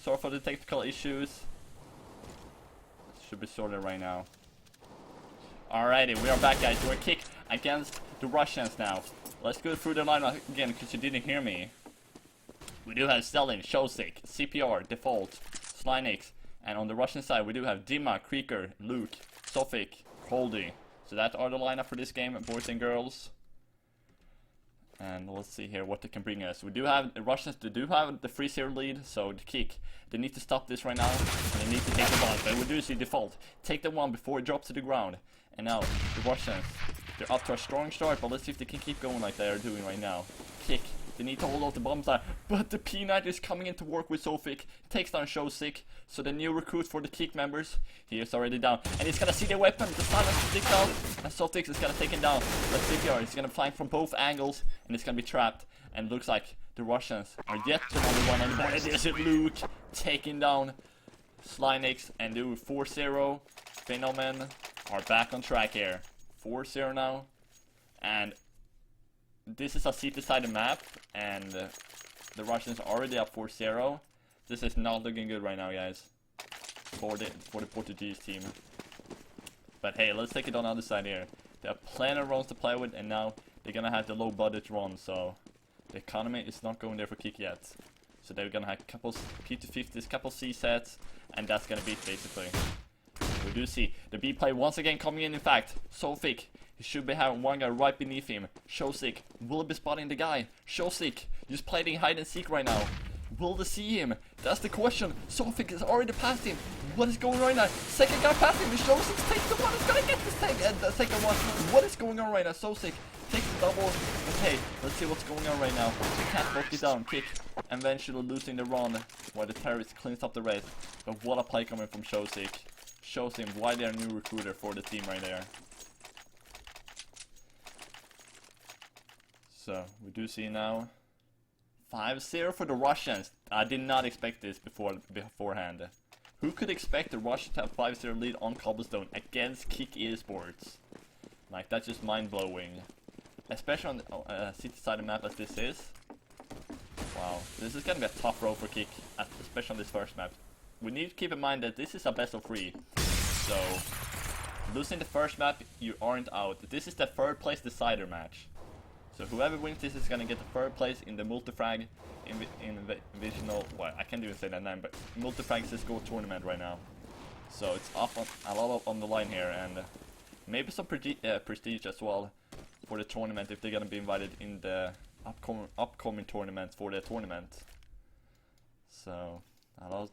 Sorry for the technical issues. Should be sorted right now. Alrighty, we are back, guys. We're k1ck against the Russians now. Let's go through the line again, because you didn't hear me. We do have Stalin, k1ck, CPR, Default, Slynix, and on the Russian side we do have Dima, k1ck, Luke, k1ck, Holdy. So that are the lineup for this game, boys and girls. And let's see here what they can bring us. We do have the Russians, they do have the 3-0 lead, so the k1ck, they need to stop this right now, and they need to take the one. But we do see Default take the one before it drops to the ground. And now the Russians, they're up to a strong start, but let's see if they can keep going like they are doing right now. k1ck, they need to hold off the bombs there, but the P90 is coming in to work with k1ck, takes down k1ck, so the new recruit for the k1ck members, he is already down, and he's gonna see the weapon, the silence sticks out, and k1ck is gonna take him down, but CPR is gonna flank from both angles, and it's gonna be trapped, and it looks like the Russians are yet to number one on the board, and there's it, Luke, taking down Slynix, and do 4-0, Phenomen are back on track here, 4-0 now, and this is a seat-decided map, and the Russians are already up 4-0. This is not looking good right now, guys, for the Portuguese team. But hey, let's take it on the other side here. They have plenty of runs to play with, and now they're gonna have the low budget run, so the economy is not going there for k1ck yet. So they're gonna have a couple P250s, couple C sets, and that's gonna be it basically. We do see the B play once again coming in fact, k1ck. He should be having one guy right beneath him. k1ck will be spotting the guy. k1ck just playing hide and seek right now. Will they see him? That's the question. k1ck has already passed him. What is going on right now? Second guy passed him. k1ck takes the one. He's gonna get the second one. What is going on right now? k1ck takes the double. Okay, let's see what's going on right now. Can't lock it down. k1ck eventually losing the run while the terrorist cleans up the race. But what a play coming from k1ck. Shows him why they're a new recruiter for the team right there. So, we do see now 5-0 for the Russians. I did not expect this beforehand. Who could expect the Russians to have 5-0 lead on Cobblestone against k1ck Esports? Like, that's just mind-blowing. Especially on a city-sided map as this is. Wow, this is gonna be a tough road for k1ck, especially on this first map. We need to keep in mind that this is a best of 3. So, losing the first map, you aren't out. This is the third place decider match. So whoever wins this is gonna get the third place in the Multifrag Invitational. Well, I can't even say that name, but Multifrags Cisco tournament right now. So it's up on, a lot on the line here, and maybe some prestige as well for the tournament if they're gonna be invited in the upcoming tournament for the tournament. So I don't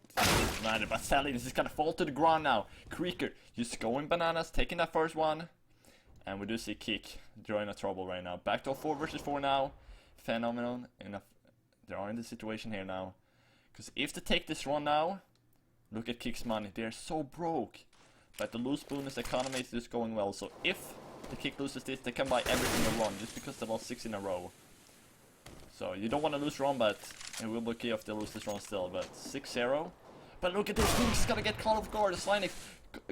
matter, but sadly this is gonna fall to the ground now. k1ck just going bananas, taking that first one. And we do see k1ck drawing a trouble right now. Back to a 4 versus 4 now. Phenomenon. They are in the situation here now. Because if they take this run now, look at k1ck's money. They're so broke. But the loose bonus economy is just going well. So if the k1ck loses this, they can buy every single run. Just because they lost 6 in a row. So you don't want to lose run, but it will be okay if they lose this run still. But 6-0. But look at this. Luke's gonna get caught off guard. Slynix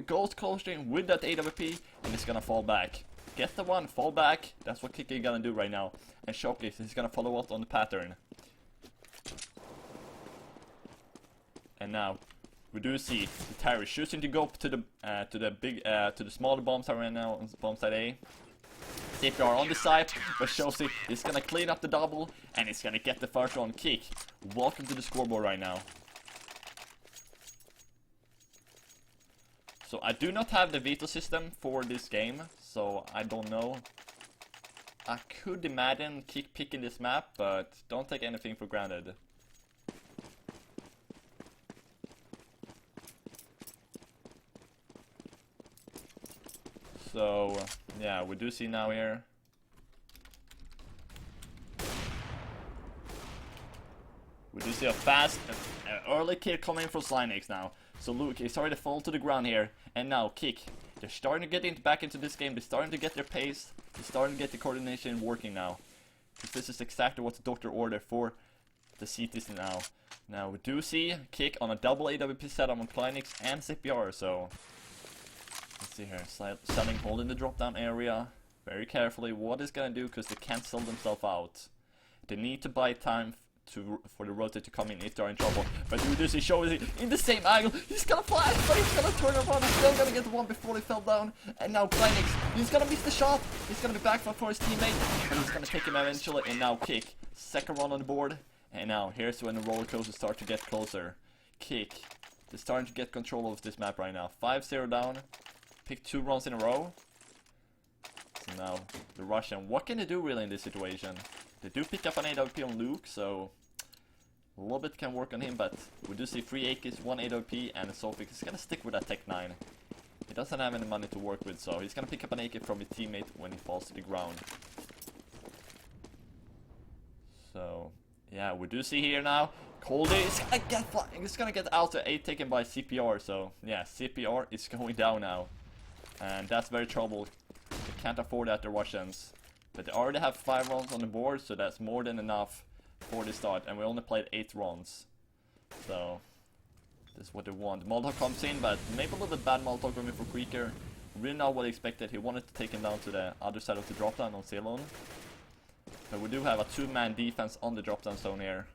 goes closer in with that AWP, and it's gonna fall back. Get the one, fall back. That's what k1ck is gonna do right now. And k1ck is gonna follow up on the pattern. And now we do see the terrorist choosing to go to the smaller bomb site right now on bomb site A. CPR on the side, but k1ck is gonna clean up the double, and it's gonna get the first on k1ck. Welcome to the scoreboard right now. So I do not have the veto system for this game, so I don't know. I could imagine k1ck picking this map, but don't take anything for granted. So, yeah, we do see now here. We do see a fast, early kill coming from Slynix now. So Luke is starting to fall to the ground here, and now k1ck. They're starting to get back into this game. They're starting to get their pace. They're starting to get the coordination working now. Because this is exactly what the doctor ordered for the CTs now. Now we do see k1ck on a double AWP setup on Kleinix and CPR. So let's see here. Selling holding the drop down area very carefully. What is gonna do? Because they can't sell themselves out. They need to buy time for the rotate to come in if they're in trouble. But we do see Showsick in the same angle. He's gonna flash, but he's gonna turn around. He's still gonna get the one before he fell down. And now k1ck, he's gonna miss the shot. He's gonna be back for his teammate, and he's gonna take him eventually. And now k1ck, second run on the board. And now here's when the roller coasters start to get closer. k1ck, they're starting to get control of this map right now. 5-0 down. Pick 2 runs in a row. So now the Russian, what can they do really in this situation? They do pick up an AWP on Luke, so a little bit can work on him, but we do see 3 AKs, 1 AWP, and k1ck is gonna stick with that Tech 9. He doesn't have any money to work with, so he's gonna pick up an AK from his teammate when he falls to the ground. So yeah, we do see here now, k1ck is gonna get out to 8 taken by CPR, so yeah, CPR is going down now. And that's very trouble. They can't afford that, the Russians. But they already have 5 runs on the board, so that's more than enough for the start. And we only played 8 runs. So this is what they want. Molotov comes in, but maybe a little bit bad Molotov coming for k1ck. Really not what he expected. He wanted to take him down to the other side of the drop down on Ceylon. But we do have a 2-man defense on the drop down zone here.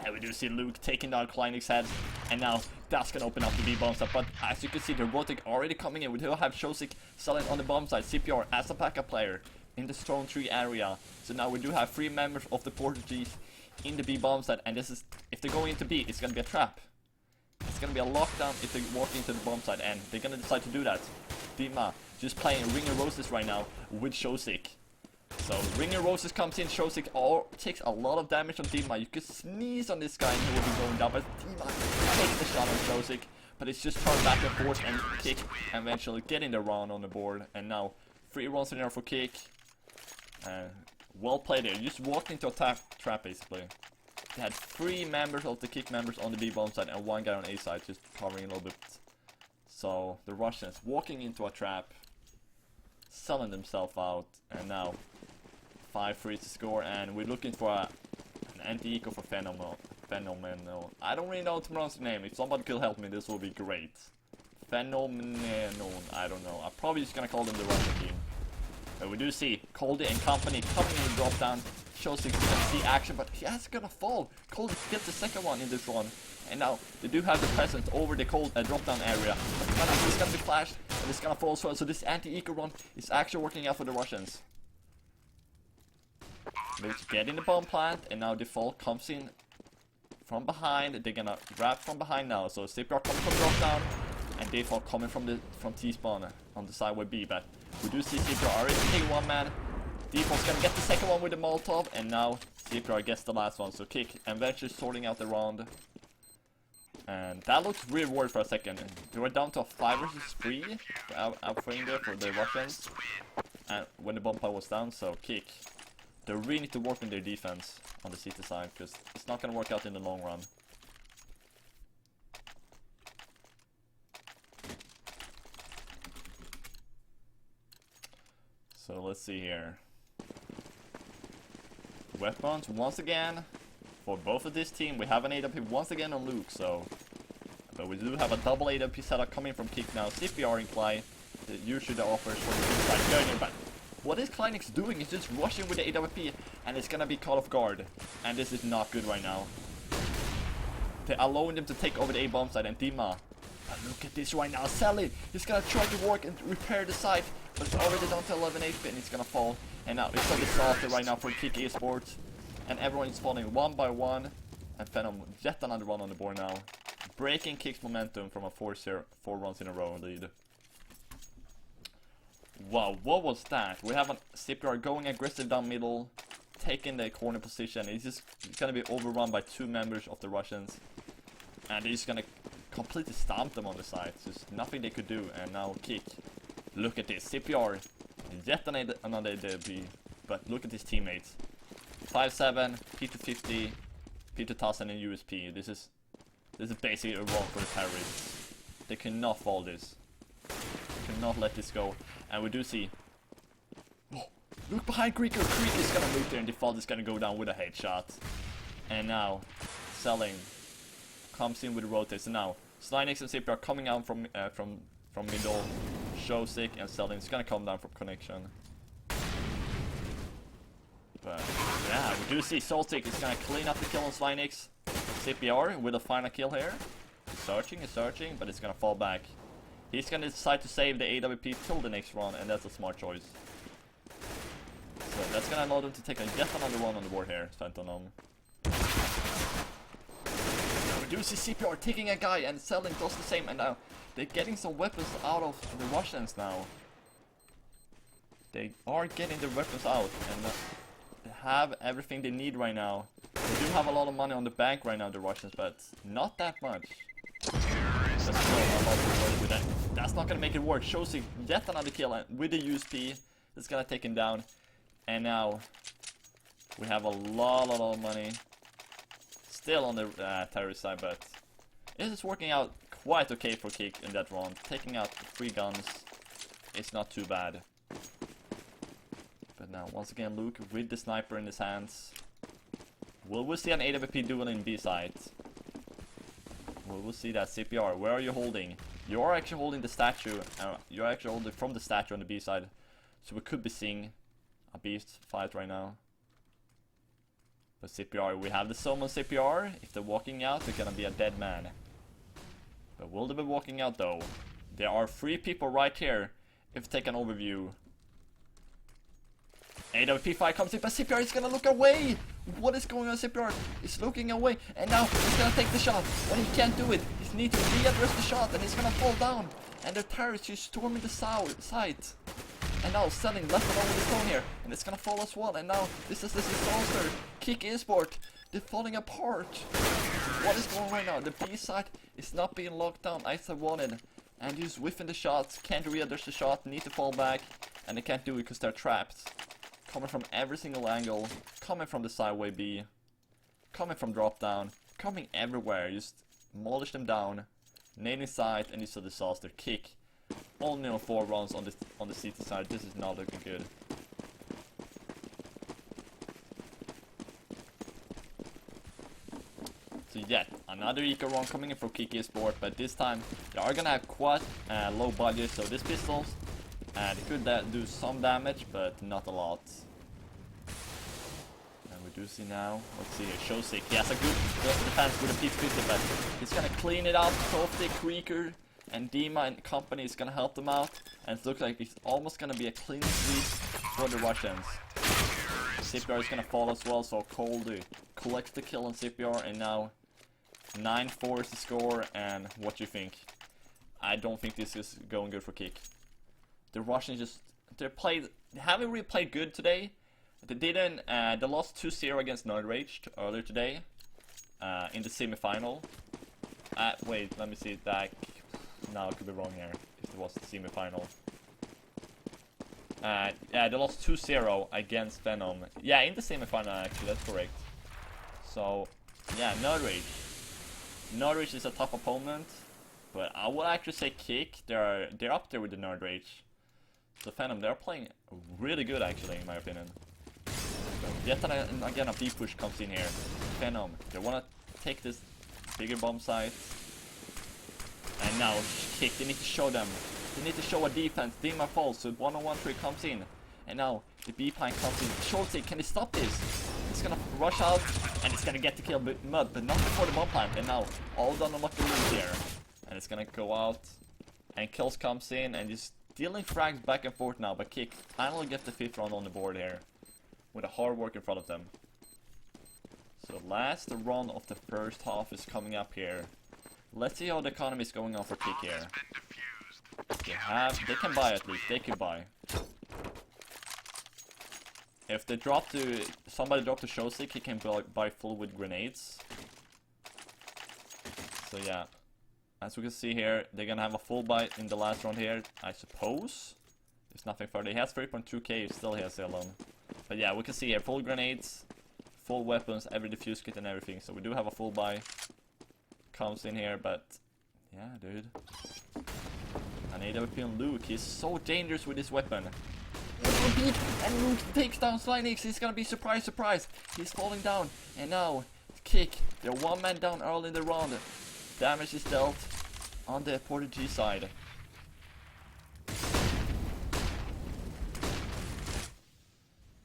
And we do see Luke taking down k1ck's head. And now that's gonna open up the B bomb site. But as you can see, the rotate already coming in. We do have k1ck selling on the bomb side. CPR as a backup player in the stone tree area. So now we do have 3 members of the Portuguese in the B bomb site. And this is, if they're going into B, it's gonna be a trap. It's gonna be a lockdown if they walk into the bomb site, and they're gonna decide to do that. Dima just playing Ring of Roses right now with k1ck. So Ring of Roses comes in, k1ck takes a lot of damage on Dima. You could sneeze on this guy and he will be going down, but Dima takes the shot on k1ck. But it's just turned back and forth, and k1ck eventually getting the round on the board. And now 3 runs in there for k1ck. Well played there. You just walked into a trap basically. They had 3 members of the k1ck members on the B bomb side and 1 guy on A side, just covering a little bit. So the Russians walking into a trap, selling themselves out, and now 5-3 to score, and we're looking for an anti-eco for Phenomenal. I don't really know how to pronounce the name. If somebody could help me, this would be great. Phenomenal, I don't know. I'm probably just gonna call them the Russian team. But we do see k1ck and company coming in the drop down. k1ck gonna see action, but he has gonna fall. k1ck gets the second one in this run. And now they do have the presence over the drop down area. But he's gonna be flashed, and it's gonna fall as well. So this anti-eco run is actually working out for the Russians. They get in the bomb plant, and now Default comes in from behind. They're gonna grab from behind now. So CPR coming from drop down, and Default coming from T-spawn on the sideway B. But we do see CPR already take 1 man. Default's gonna get the second one with the Molotov, and now CPR gets the last one. So k1ck eventually sorting out the round. And that looks really weird for a second. They were down to a 5 versus 3 outframe there for the Russians. And when the bomb pile was down, so k1ck, they really need to work on their defense on the CT side, because it's not gonna work out in the long run. So let's see here. Weapons once again for both of this team. We have an AWP once again on Luke, so but we do have a double AWP setup coming from k1ck now. CPR in Cly, usually the offers for the side going in, but what is k1ck doing is just rushing with the AWP, and it's gonna be caught off guard, and this is not good right now. They're allowing them to take over the A bomb side, and Dima, but look at this right now. Sally, he's gonna try to work and repair the site, but it's already down to 11 HP, and he's gonna fall. And now it's gonna be salted right now for k1ck Esports, and everyone is falling 1 by 1, and Phenom yet another run on the board now, breaking k1ck's momentum from a 4 runs in a row lead. Wow, what was that? We have a CPR going aggressive down middle, taking the corner position. It's gonna be overrun by 2 members of the Russians, and he's gonna completely stomp them on the side. There's nothing they could do. And now k1ck, look at this, CPR, yet another AWP, but look at his teammates. 5-7, P250, P2000 and USP. This is basically a run for the terrorists. They cannot fall this. They cannot let this go. And we do see, oh, look behind k1ck. k1ck is gonna move there, and Default is gonna go down with a headshot. And now Selling comes in with a rotate. So now k1ck and CP are coming out from middle. k1ck and Selling is gonna come down from connection. But yeah, we do see k1ck is gonna clean up the kill on Slinix. CPR with a final kill here. He's searching, but it's gonna fall back. He's gonna decide to save the AWP till the next run, and that's a smart choice. So that's gonna allow them to take yet another run on the board here, Phantom. We do see CPR taking a guy and selling does the same, and now they're getting some weapons out of the Russians now. They are getting the weapons out, and they have everything they need right now. They do have a lot of money on the bank right now, the Russians, but not that much. That's still a lot of work with that. That's not gonna make it work. k1ck yet another kill, and with the USP, it's gonna take him down. And now we have a lot of money still on the terrorist side, but it is working out quite okay for k1ck in that round. Taking out 3 guns is not too bad. But now once again Luke with the sniper in his hands. Will we see an AWP duel in B side? Will we see that? CPR, where are you holding? You are actually holding the statue. You're actually holding from the statue on the B side. So we could be seeing a beast fight right now. But CPR, we have the summon CPR. If they're walking out, they're gonna be a dead man. But will they be walking out though? There are 3 people right here. If we take an overview. AWP fight comes in, but CPR is gonna look away! What is going on? CPR is looking away, and now he's gonna take the shot. When he can't do it, he needs to readdress the shot, and he's gonna fall down. And the terrorists is storming the site. And now selling left along with the phone here, and it's gonna fall as well. And now this is the disaster. k1ck Esport, they're falling apart. What is going on right now? The B side is not being locked down as I wanted, and he's whiffing the shots. Can't readdress the shot, need to fall back, and they can't do it because they're trapped. Coming from every single angle, coming from the sideway B, coming from drop down, coming everywhere. Just demolish them down, nailing sight, and it's a disaster. k1ck only on 4 rounds on the CT side. This is not looking good. So yeah, another eco run coming in from k1ck Esport, but this time they are gonna have quite low budget. So this pistols, they could do some damage, but not a lot. And we do see now, let's see here, k1ck, he has a good defense with a P50, but he's gonna clean it out. k1ck, Creeker, and Dima and company is gonna help them out, and it looks like it's almost gonna be a clean sweep for the Russians. CPR is gonna fall as well, so k1ck collects the kill on CPR, and now 9-4 is the score. And what do you think? I don't think this is going good for k1ck. The Russians they haven't really played good today. They lost 2-0 against Nerd earlier today in the semi-final. Wait, let me see that. No, I could be wrong here. If it was the semi-final. Yeah, they lost 2-0 against Venom. Yeah, in the semi-final actually, that's correct. So, yeah, Nerd is a tough opponent, but I would actually say k1ck, they're up there with the Nerd. So Venom, they're playing really good actually, in my opinion. So yet again a B push comes in here. Venom, they wanna take this bigger bomb site. And now k1ck, they need to show them. They need to show a defense. Dima falls, so 1-on-1-3 comes in. And now the B plant comes in. k1ck, can they stop this? It's gonna rush out and it's gonna get the kill with Mud, but not before the bomb plant. And now all done unlock the loot here. And it's gonna go out. And kills comes in and just dealing frags back and forth now, but k1ck finally get the 5th round on the board here. With a hard work in front of them. So last run of the first half is coming up here. Let's see how the economy is going on for k1ck here. They can buy at least, they can buy. If they drop to, somebody drop to k1ck, he can buy full with grenades. So yeah. As we can see here, they're gonna have a full buy in the last round here, I suppose. There's nothing further. He has 3.2k, still has alone. But yeah, we can see here, full grenades, full weapons, every defuse kit and everything. So we do have a full buy. Comes in here, but yeah, dude. An AWP on Luke, he's so dangerous with his weapon. And Luke takes down Slinix. He's gonna be surprise. He's falling down, and now k1ck. They're 1 man down early in the round. Damage is dealt on the Porter G side.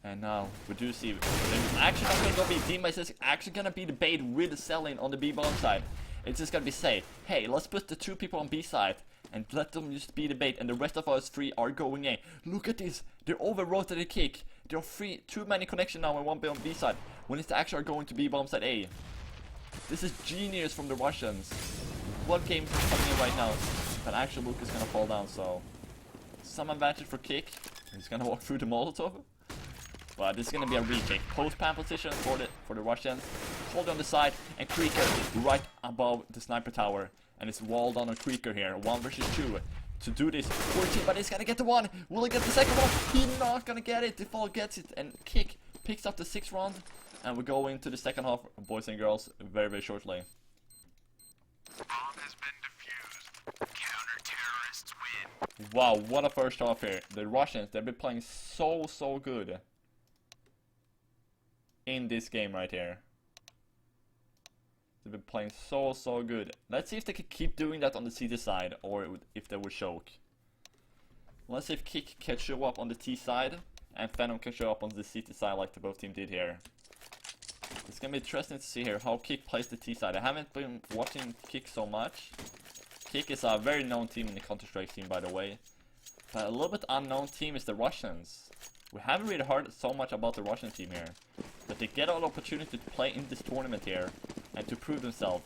And now we do see it's actually not gonna be teammates. It's actually gonna be the bait with selling on the B bomb side. It's just gonna be say, hey, let's put the 2 people on B side and let them just be the bait, and the rest of us 3 are going A. Look at this, they're over rotated kick. There are too many connections now and 1 on B side when it's actually going to B bomb side A. This is genius from the Russians. What game is coming in right now? But actually Luke is gonna fall down, so some advantage for k1ck. He's gonna walk through the Molotov. But this is gonna be a re-kick. Post-pan position for the Russians. Hold on the side, and k1ck right above the sniper tower. And it's walled on a k1ck here. 1 versus 2. To do this, 14, but he's gonna get the 1. Will he get the second one? He's not gonna get it. Default gets it, and k1ck picks up the 6th round. And we're going to the second half, boys and girls, very, very shortly. Bomb has been defused. Counter-terrorists win. Wow, what a first half here. The Russians, they've been playing so good in this game right here. They've been playing so good. Let's see if they can keep doing that on the CT side, or if they will choke. Let's see if k1ck can show up on the T side, and Phenom can show up on the CT side like the both team did here. It's gonna be interesting to see here how k1ck plays the T side. I haven't been watching k1ck so much. k1ck is a very known team in the Counter-Strike scene, by the way. But a little bit unknown team is the Russians. We haven't really heard so much about the Russian team here. But they get an opportunity to play in this tournament here and to prove themselves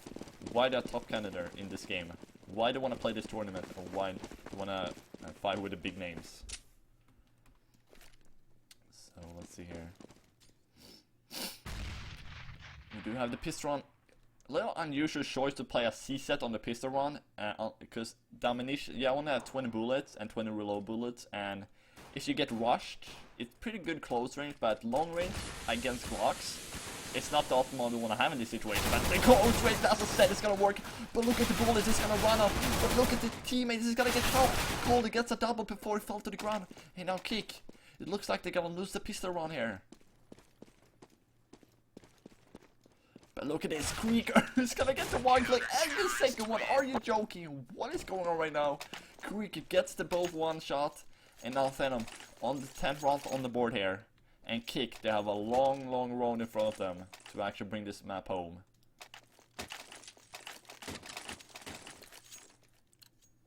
why they're top candidate in this game. Why they want to play this tournament, or why they want to fight with the big names. So let's see here. We do have the pistol run. A little unusual choice to play a C set on the pistol run, because the ammunition, you only have 20 bullets and 20 reload bullets, and if you get rushed, it's pretty good close range, but long range against Glocks, it's not the optimal we want to have in this situation. But the close range, as I said, it's gonna work. But look at the bullets, it's gonna run up. But look at the teammates, he's gonna get help. Cold, he gets a double before he fell to the ground. And now k1ck. It looks like they're gonna lose the pistol run here. But look at this, k1ck is gonna get the 1 click and the second one. Are you joking? What is going on right now? k1ck gets the both 1 shot, and now Phenom on the 10th round on the board here. And k1ck, they have a long road in front of them to actually bring this map home.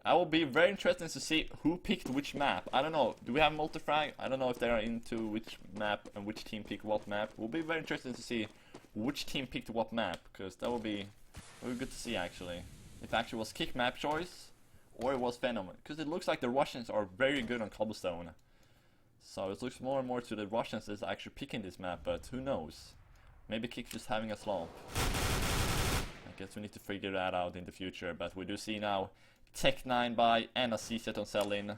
I will be very interested to see who picked which map. I don't know. Do we have Multifrag? I don't know if they are into which map and which team picked what map. It will be very interesting to see which team picked what map, because that would be very good to see actually. If actually was k1ck map choice, or it was Phenom, because it looks like the Russians are very good on cobblestone. So it looks more and more to the Russians is actually picking this map, but who knows? Maybe k1ck just having a slump. I guess we need to figure that out in the future, but we do see now Tech9 buy and a C set on sell-in.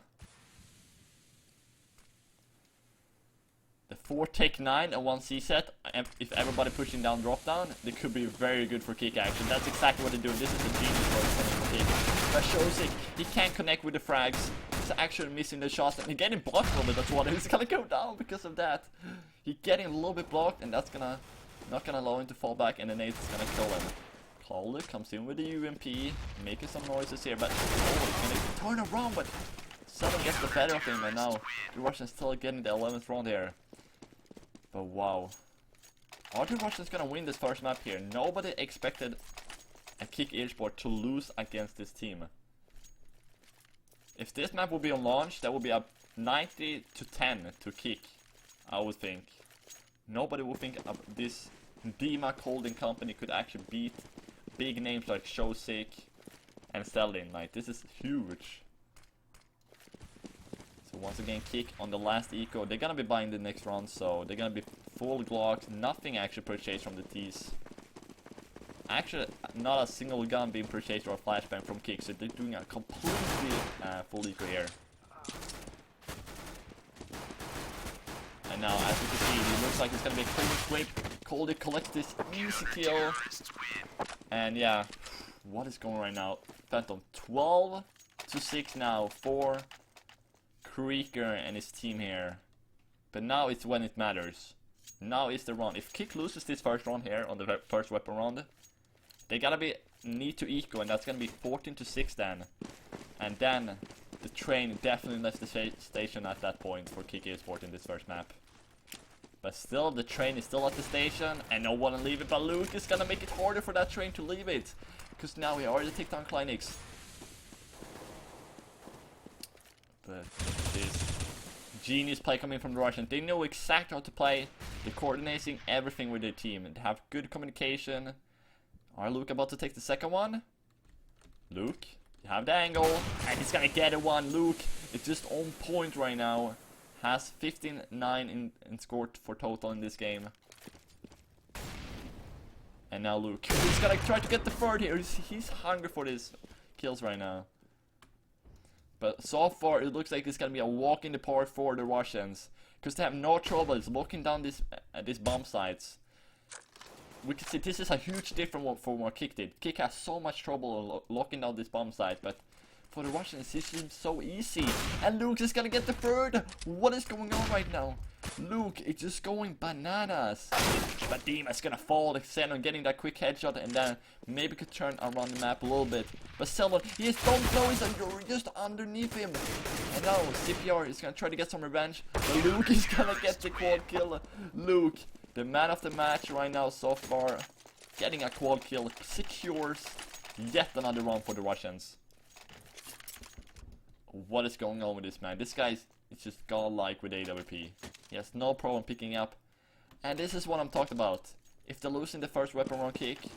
The 4 Tech9 and 1 C set, if everybody pushing down drop down, they could be very good for k1ck action. That's exactly what they're doing. This is a genius for k1ck. But Shosik, he can't connect with the frags. He's actually missing the shots, and he's getting blocked from it. That's why he's gonna go down because of that. He's getting a little bbit blocked, and that's not gonna allow him to fall back, and the nade is gonna kill him. Calder comes in with the UMP, making some noises here, but he's gonna turn around, but Southern gets the better of him, and now the Russians still getting the 11th round here. But wow. Are the Russians gonna win this first map here? Nobody expected a k1ck eSport to lose against this team. If this map would be on launch, that would be a 90 to 10 to k1ck, I would think. Nobody would think this Dima Holding Company could actually beat big names like k1ck and Stellin. Like, this is huge. So once again, k1ck on the last eco. They're gonna be buying the next round, so they're gonna be full Glocks. Nothing actually purchased from the T's. Actually, not a single gun being purchased or a flashbang from k1ck, so they're doing a completely full eco here. And now, as you can see, it looks like it's gonna be a cold scrape. Coldy collects this easy kill. And yeah, what is going on right now? Phantom 12 to 6 now for k1ck and his team here. But now it's when it matters. Now is the round. If k1ck loses this first round here on the first weapon round, they gotta need to eco, and that's gonna be 14 to 6 then. And then the train definitely left the station at that point for k1ck eSport in this first map. But still, the train is still at the station, and no one will leave it. But Luke is gonna make it harder for that train to leave it, because now he already take down k1ck. But this genius play coming from the Russians. They know exactly how to play. They're coordinating everything with their team, and they have good communication. Are Luke about to take the second one? Luke, you have the angle, and he's gonna get it one. Luke is just on point right now. Has 15-9 in score for total in this game. And now Luke, he's gonna try to get the third here. He's hungry for these kills right now. But so far, it looks like it's gonna be a walk in the park for the Russians, because they have no troubles locking down these bomb sites. We can see this is a huge difference from what k1ck did. k1ck has so much trouble locking down this bomb site, but for the Russians, it seems so easy. And Luke is gonna get the third. What is going on right now? Luke is just going bananas. But Dima's gonna fall, except on getting that quick headshot, and then maybe could turn around the map a little bit. But Selon, he is don't know, he's just underneath him. And now CPR is gonna try to get some revenge. But Luke is gonna get the quad kill. Luke, the man of the match right now so far, getting a quad kill, secures yet another round for the Russians. What is going on with this man? This guy is just godlike with AWP. He has no problem picking up. And this is what I'm talking about. If they're losing the first weapon round k1ck,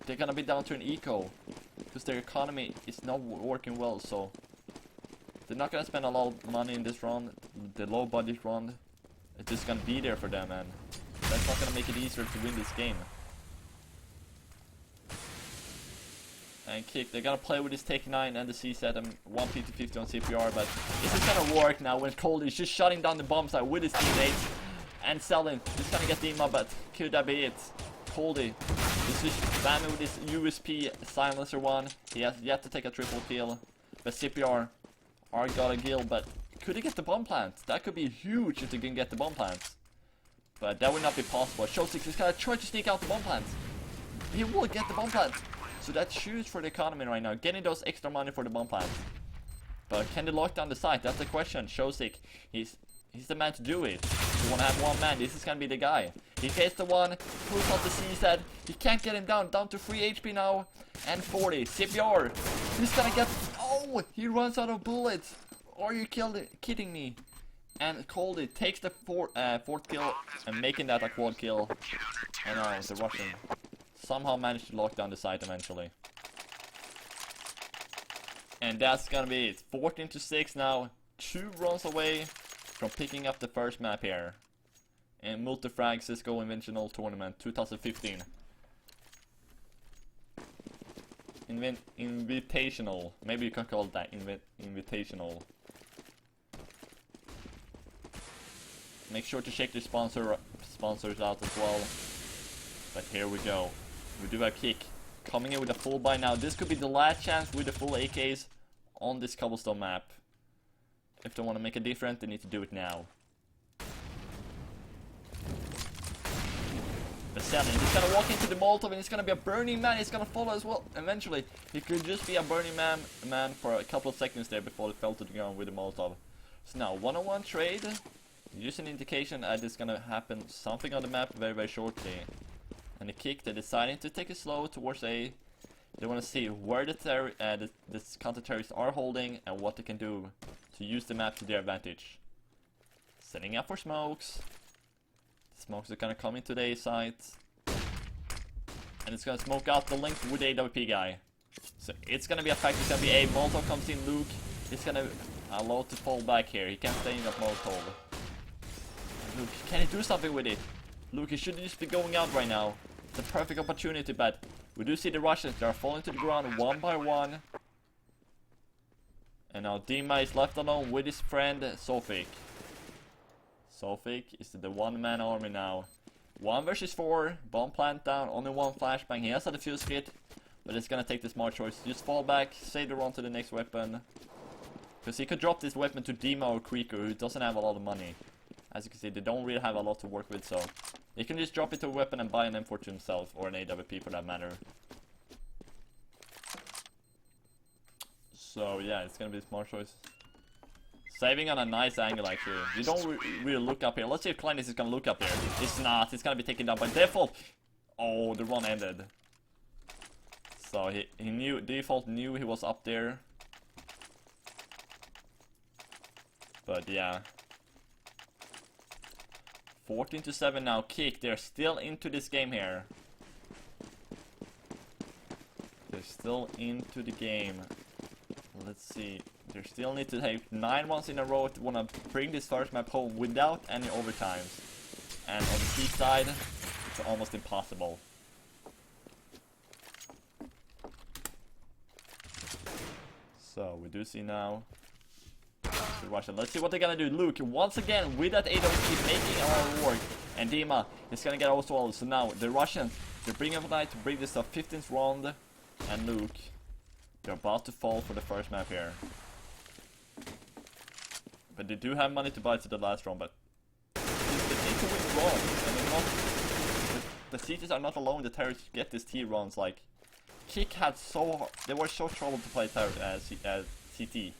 they're gonna be down to an eco. Because their economy is not working well, so they're not gonna spend a lot of money in this round. The low budget round, it's just gonna be there for them, and that's not gonna make it easier to win this game. And k1ck, they're gonna play with his take 9 and the C set and 150 on CPR, but this is gonna work now when Cold is just shutting down the bomb site with his teammates. And Selin is gonna get Dima, but could that be it? Coldy is just spamming with his USP silencer one. He has yet to take a triple kill. But CPR are got a kill, but could he get the bomb plant? That could be huge if they can get the bomb plants. But that would not be possible. k1ck is gonna try to sneak out the bomb plants. He will get the bomb plant. So that's huge for the economy right now, getting those extra money for the bomb plants. But can they lock down the site? That's the question. k1ck, he's the man to do it. If you want to have one man, this is gonna be the guy. He gets the one, pulls out the CZ. He can't get him down to 3 HP now, and 40. CPR, he's gonna get. Oh, he runs out of bullets. Are you kidding me? And Coldy takes the fourth kill and making that a quad kill. And now the Russian somehow managed to lock down the site eventually. And that's gonna be it. 14-6 now. 2 runs away from picking up the first map here. In Multifrags Cisco Invitational Tournament 2015. Invitational. Maybe you can call it that. Invitational. Make sure to check the sponsors out as well. But here we go. We do have k1ck coming in with a full buy now. This could be the last chance with the full AKs on this cobblestone map. If they want to make a difference, they need to do it now. But Selin, he's gonna walk into the Molotov and it's gonna be a burning man. He's gonna follow as well. Eventually, he could just be a burning man for a couple of seconds there before he fell to the ground with the Molotov. So now, one-on-one trade. Just an indication that it's gonna happen something on the map very, very shortly. And the k1ck, they're deciding to take it slow towards A. They want to see where the counter-terrorists are holding and what they can do to use the map to their advantage. Setting up for smokes. The smokes are gonna come into the A site. And it's gonna smoke out the link with the AWP guy. So it's gonna be a fact, it's gonna be A. Molotov comes in, Luke. He's gonna allow to fall back here. He can't stay in that Molotov. Luke, can he do something with it? Luke, he should just be going out right now. It's a perfect opportunity, but we do see the Russians. They are falling to the ground one by one. And now Dima is left alone with his friend k1ck. k1ck is the one-man army now. 1 versus 4. Bomb plant down. Only 1 flashbang. He has a defuse kit, but it's gonna take the smart choice. Just fall back, save the run to the next weapon. Because he could drop this weapon to Dima or k1ck, who doesn't have a lot of money. As you can see, they don't really have a lot to work with, so he can just drop it to a weapon and buy an M4 to himself, or an AWP for that matter. So yeah, it's gonna be a smart choice. Saving on a nice angle, actually. You don't really look up here. Let's see if k1ck is gonna look up here. It's not. It's gonna be taken down by default. Oh, the run ended. So he knew, default knew he was up there. But yeah. 14-7 now. k1ck, they're still into this game here. They're still into the game. Let's see. They still need to take 9 ones in a row to want to bring this first map home without any overtimes. And on the k1ck side, it's almost impossible. So we do see now the Russian. Let's see what they're gonna do. Luke once again with that AWP making our work, and Dima is gonna get also all. So now the Russians, they're bringing up night to bring this up 15th round, and Luke, they're about to fall for the first map here. But they do have money to buy to the last round, but they need to win rounds, and they're not, the CTs are not alone. The terrorists get these T rounds. Like k1ck had they were so trouble to play CT.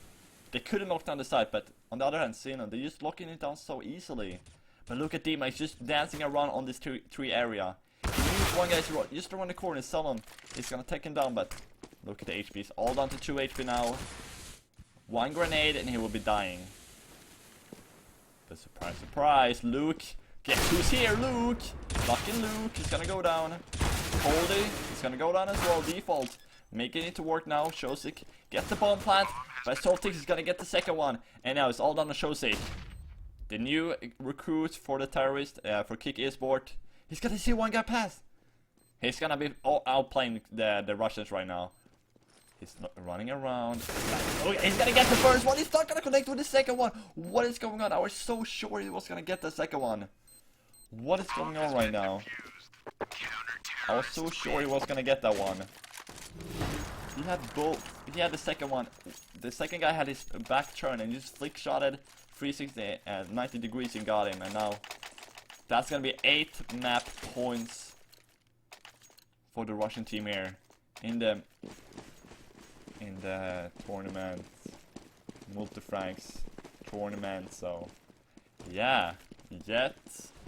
They couldn't knock down the site, but on the other hand, Xenon, they're just locking it down so easily. But look at Dima, he's just dancing around on this tree area. He needs one guy just around the corner, Salon is gonna take him down, but look at the HP, it's all down to 2 HP now. 1 grenade and he will be dying. But surprise, surprise, Luke, guess who's here, Luke? Lucky Luke, he's gonna go down. k1ck, he's gonna go down as well, default. Making it to work now, k1ck, get the bomb plant, but Soltix is gonna get the second one. And now it's all down to k1ck. The new recruit for the terrorist, for k1ck Esport. He's gonna see one guy pass. He's gonna be outplaying the Russians right now. He's not running around. Oh, he's gonna get the first one. He's not gonna connect with the second one. What is going on? I was so sure he was gonna get the second one. What is going on right now? I was so sure he was gonna get that one. He had both. He had the second one. The second guy had his back turn and just flick shotted 360 at 90 degrees and got him. And now that's gonna be 8 map points for the Russian team here in the tournament, Multifrags tournament. So yeah, yet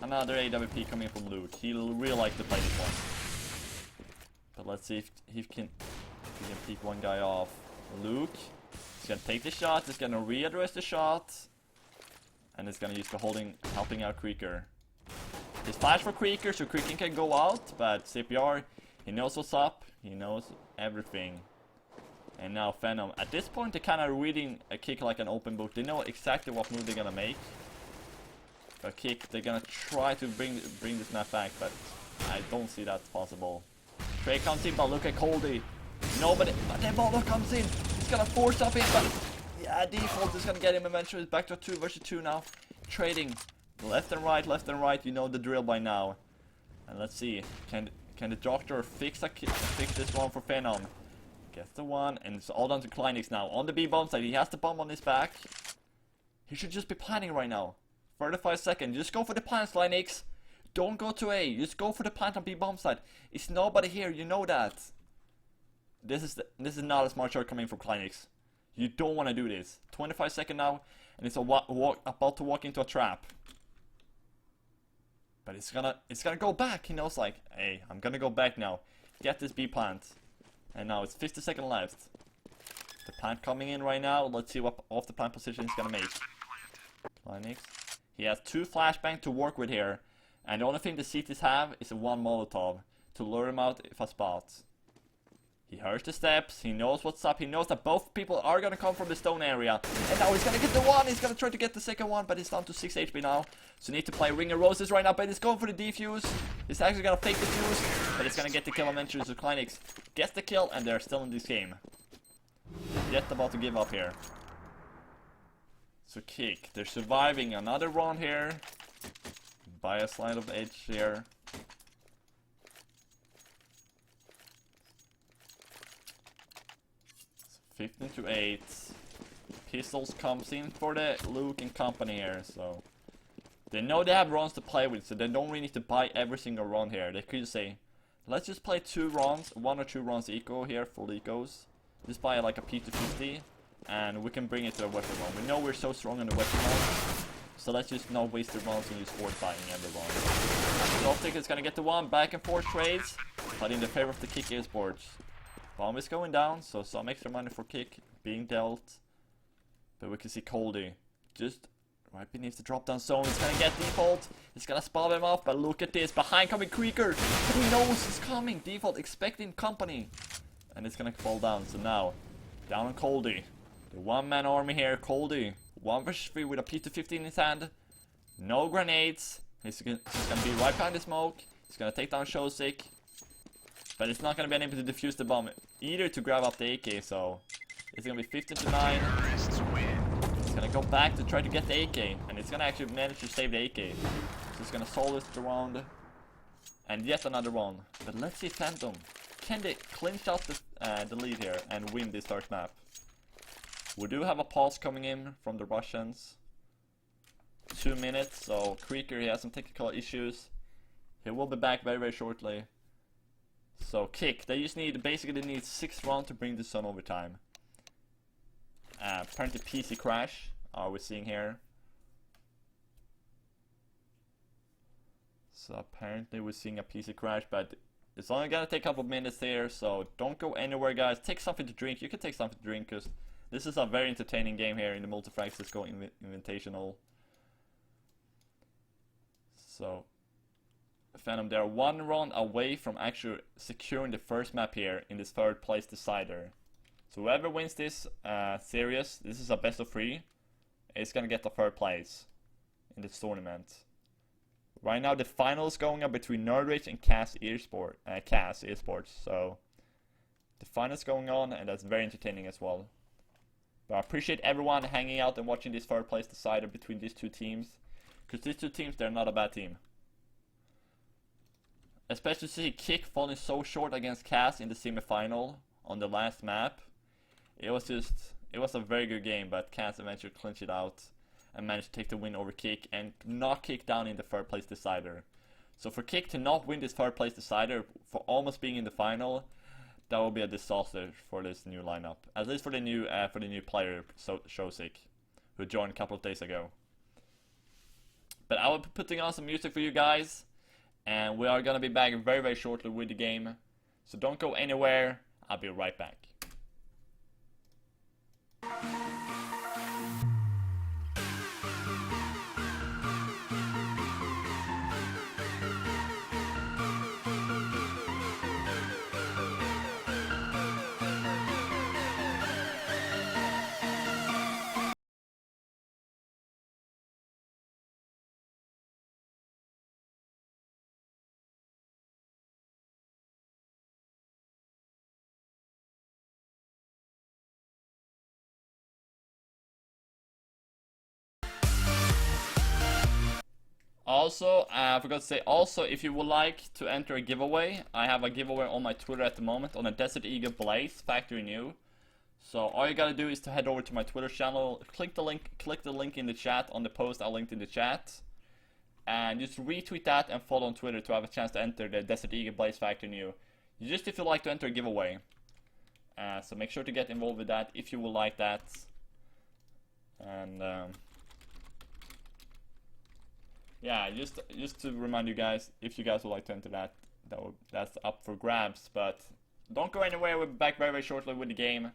another AWP coming from Luke. He'll really like to play this one. But let's see if he can pick one guy off. Luke, he's gonna take the shot, he's gonna readdress the shot, and he's gonna use the helping out k1ck. He's flash for k1ck, so k1ck can go out, but CPR, he knows what's up, he knows everything. And now Phenom. At this point, they're kind of reading a k1ck like an open book. They know exactly what move they're gonna make. But k1ck, they're gonna try to bring this map back, but I don't see that's possible. Trey comes in, but look at k1ck. Nobody, but then Bolo comes in. He's gonna force up in, but yeah, default is gonna get him eventually. It's back to 2 versus 2 now. Trading left and right. You know the drill by now. And let's see, can the doctor fix this one for Phenom? Gets the one, and it's all down to k1ck now on the B bomb side. He has the bomb on his back. He should just be planning right now. 35 seconds. Just go for the plants, k1ck. Don't go to A. Just go for the plant on B bomb side. It's nobody here. You know that. This is not a smart shot coming from k1ck. You don't want to do this. 25 seconds now, and it's about to walk into a trap. But it's gonna go back. He knows, like, hey, I'm gonna go back now. Get this B plant. And now it's 50 seconds left. The plant coming in right now. Let's see what off the plant position he's gonna make. k1ck. He has 2 flashbang to work with here, and the only thing the CTs have is 1 Molotov to lure him out if a spot. He hears the steps, he knows what's up, he knows that both people are gonna come from the stone area. And now he's gonna get the one, he's gonna try to get the second one, but he's down to 6 HP now. So need to play Ring of Roses right now, but he's going for the defuse. He's actually gonna fake the fuse, but he's gonna get the kill eventually. So k1ck gets the kill, and they're still in this game. Yet about to give up here. So k1ck, they're surviving another round here. By a slide of edge here. 15-8. Pistols comes in for the Luke and company here, so they know they have runs to play with, so they don't really need to buy every single run here. They could just say, let's just play 2 runs, 1 or 2 runs eco here, full ecos. Just buy like a P250, and we can bring it to a weapon round. We know we're so strong in the weapon round, so let's just not waste the rounds and use force fighting every round. Celtic is gonna get the one, back and forth trades, but in the favor of the k1ck esports. Bomb is going down, so some extra money for k1ck being dealt. But we can see k1ck just right beneath the drop down zone. He's gonna get default. He's gonna spot him off, but look at this. Behind coming k1ck. He knows he's coming. Default expecting company. And it's gonna fall down. So now, down on k1ck. The one-man army here, k1ck. 1 vs 3 with a P250 in his hand. No grenades. He's gonna be right behind the smoke. He's gonna take down k1ck. But it's not gonna be able to defuse the bomb either to grab up the AK, so it's gonna be 15 to 9. He's gonna go back to try to get the AK, and it's gonna actually manage to save the AK. So he's gonna solve this round, and yet another one. But let's see Phantom. Can they clinch out the lead here and win this first map? We do have a pause coming in from the Russians. 2 minutes, so k1ck, he has some technical issues. He will be back very, very shortly. So k1ck, they just basically need 6 rounds to bring this on overtime. Apparently PC crash are we seeing here. So apparently we're seeing a PC crash, but it's only gonna take a couple minutes here, so don't go anywhere, guys. Take something to drink. You can take something to drink, because this is a very entertaining game here in the Multifrags Cisco Invitational. So Phantom, they are 1 round away from actually securing the first map here in this 3rd place decider. So whoever wins this series, this is a best of 3, is gonna get the 3rd place in this tournament. Right now the final is going up between Nerdrich and k1ck Esports. So the final is going on, and that's very entertaining as well. But I appreciate everyone hanging out and watching this 3rd place decider between these 2 teams, because these 2 teams, they're not a bad team. Especially to see k1ck falling so short against k1ck in the semi-final on the last map. It was a very good game, but k1ck eventually clinched it out and managed to take the win over k1ck and knock k1ck down in the 3rd place decider. So for k1ck to not win this 3rd place decider, for almost being in the final, that will be a disaster for this new lineup. At least for the new player, k1ck, who joined a couple of days ago. But I will be putting on some music for you guys, and we are gonna be back very, very shortly with the game. So don't go anywhere. I'll be right back. Also, I forgot to say, if you would like to enter a giveaway, I have a giveaway on my Twitter at the moment on a Desert Eagle Blaze Factory New. So all you gotta do is to head over to my Twitter channel, click the link in the chat on the post I linked in the chat, and just retweet that and follow on Twitter to have a chance to enter the Desert Eagle Blaze Factory New. Just if you like to enter a giveaway. So make sure to get involved with that if you would like that. And yeah, just to remind you guys, if you guys would like to enter that, that's up for grabs. But don't go anywhere. We'll be back very, very shortly with the game.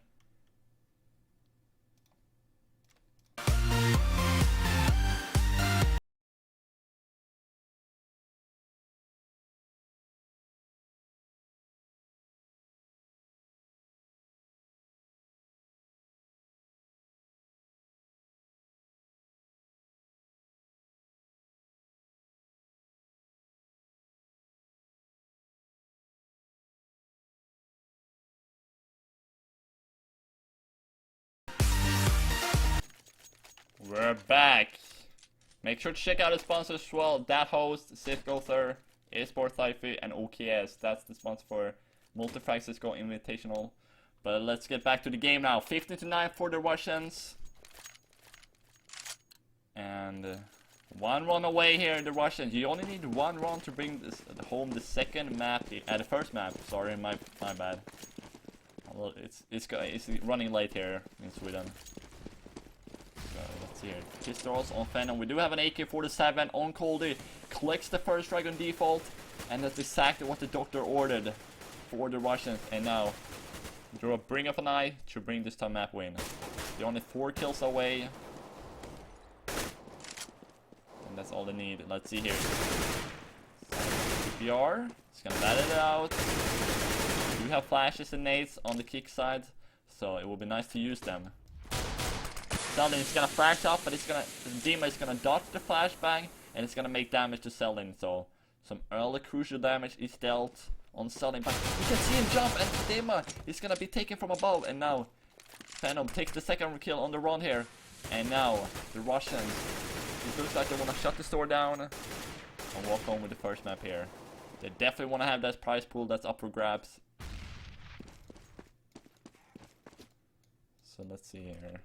We're back. Make sure to check out the sponsors as well. That Host, Cisco Thur, Esports Life, and OKS. That's the sponsor for Multifrags Cisco Invitational. But let's get back to the game now. 15 to 9 for the Russians. And 1 run away here, the Russians. You only need 1 run to bring this home the second map, the first map. Sorry, my bad. Well, it's running late here in Sweden. So let's see here. Pistols on Phenom. We do have an AK-47 on Coldy. Collects the first strike on default, and that's exactly what the doctor ordered for the Russians. And now, draw a Bring of an Eye to bring this time map win. They're only 4 kills away. And that's all they need. Let's see here. CPR. It's gonna bat it out. We do have flashes and nades on the kick side, so it will be nice to use them. Selden is gonna flash up, but Dima is gonna dodge the flashbang, and it's gonna make damage to Selden. So some early crucial damage is dealt on Selden, but you can see him jump, and Dima is gonna be taken from above. And now Phenom takes the second kill on the run here, and now the Russians. It looks like they wanna shut the store down and walk home with the first map here. They definitely wanna have that prize pool that's up for grabs. So let's see here.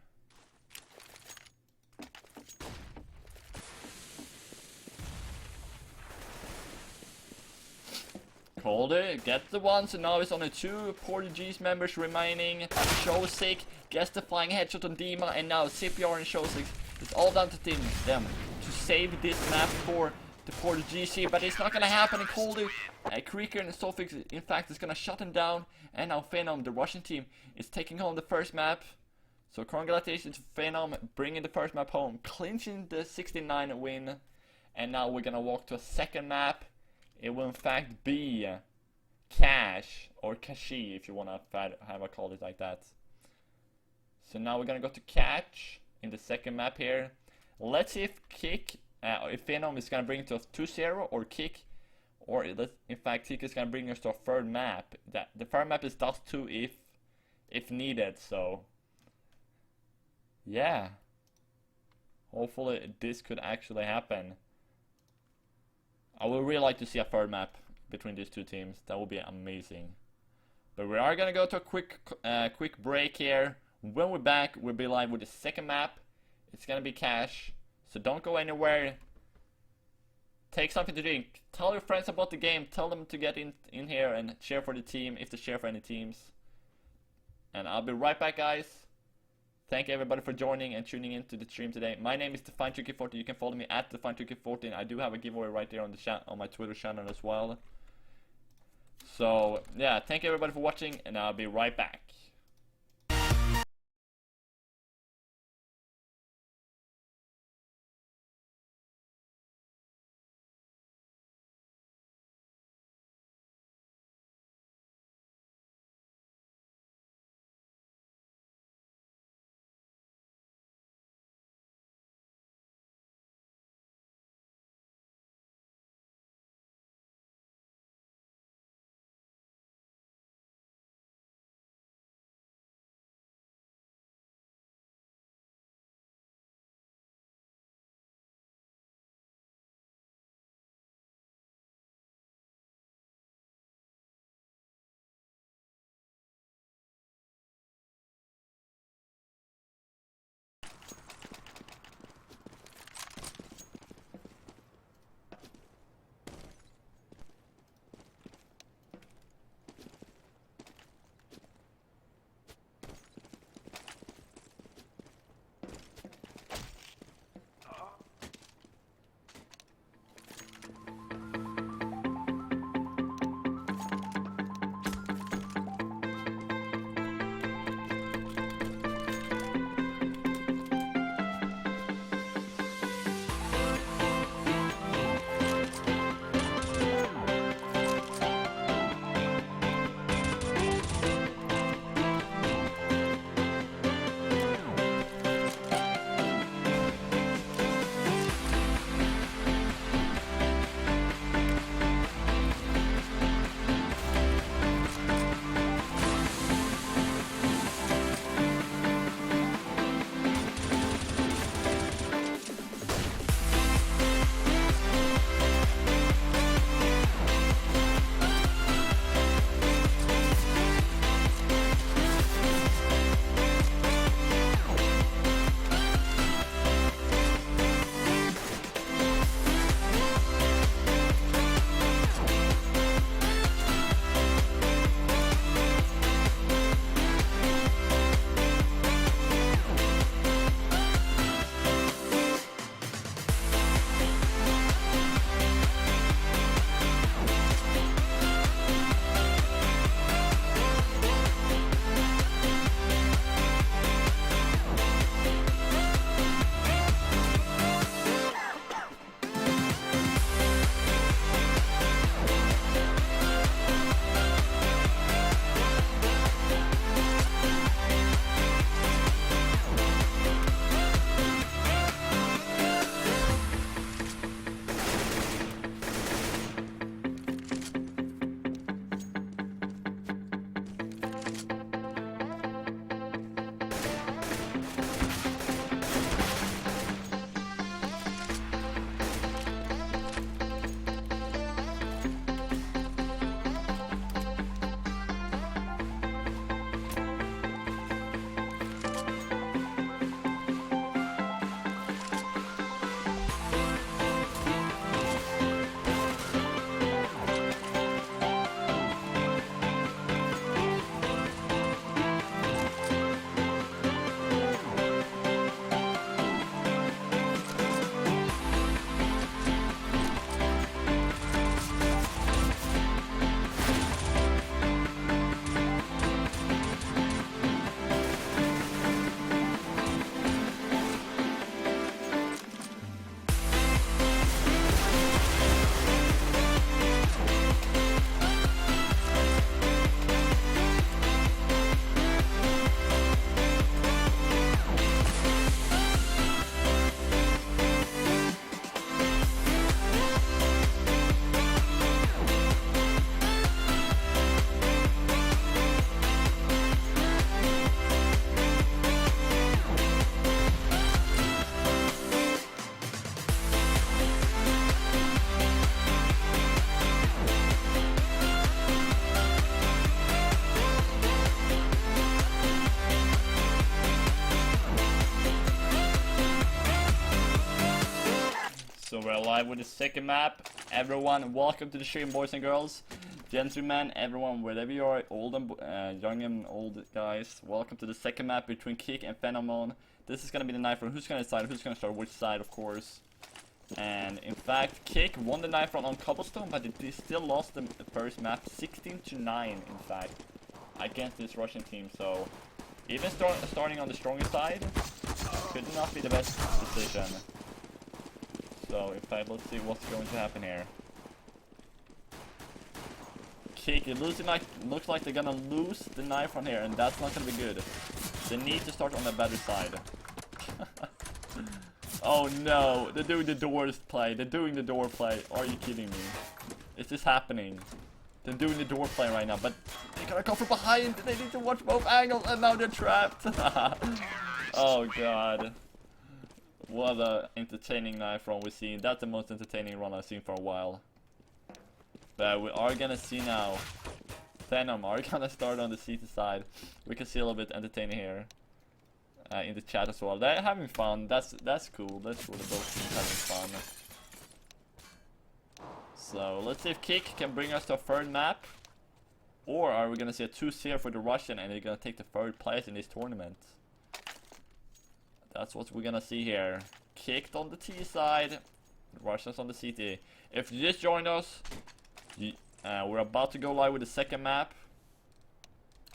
Colder gets the one, so now it's only 2 Portuguese members remaining. k1ck gets the flying headshot on Dima, and now CPR and k1ck. It's all down to them to save this map for the Portuguese here, but it's not gonna happen. And Colder, k1ck and Sofix, in fact, is gonna shut him down. And now Phenom, the Russian team, is taking home the first map. So congratulations to Phenom, bringing the first map home, clinching the 69 win. And now we're gonna walk to a second map. It will in fact be Cash, or Kashi if you wanna have a call it like that. So now we're gonna go to Catch in the second map here. Let's see if Phenom is gonna bring it to a 2-0, or k1ck, or in fact k1ck is gonna bring us to a third map. The third map is Dust 2 if needed. So yeah, hopefully this could actually happen. I would really like to see a third map between these two teams. That would be amazing. But we are gonna go to a quick break here. When we're back, we'll be live with the second map. It's gonna be Cash, so don't go anywhere. Take something to drink. Tell your friends about the game. Tell them to get in here and cheer for the team if they cheer for any teams. And I'll be right back, guys. Thank everybody for joining and tuning into the stream today. My name is k1ck. You can follow me at k1ck. I do have a giveaway right there on the on my Twitter channel as well. So yeah, thank everybody for watching, and I'll be right back. we're live with the second map. Everyone, welcome to the stream, boys and girls, gentlemen, everyone, wherever you are, old and young and old guys. Welcome to the second map between k1ck and Phenomenon. This is gonna be the knife round. Who's gonna decide who's gonna start which side, of course. And in fact, k1ck won the knife round on cobblestone, but they still lost the first map 16-9. In fact, against this Russian team. So even starting on the stronger side could not be the best decision. So in fact, let's see what's going to happen here. k1ck, it looks like they're gonna lose the knife round here, and that's not gonna be good. They need to start on the better side. Oh no, they're doing the doors play. They're doing the door play. Are you kidding me? Is this happening? They're doing the door play right now, but they're gonna come from behind. They need to watch both angles, and now they're trapped. Oh god. What a entertaining knife run we've seen. That's the most entertaining run I've seen for a while. But we are gonna see now. Venom are gonna start on the CT side. We can see a little bit entertaining here. In the chat as well. They're having fun. That's cool. That's cool. They're both having fun. So let's see if k1ck can bring us to a third map, or are we gonna see a 2-0 for the Russian and they're gonna take the third place in this tournament? That's what we're gonna see here. k1ck on the T side, Russians on the CT. If you just joined us, we're about to go live with the second map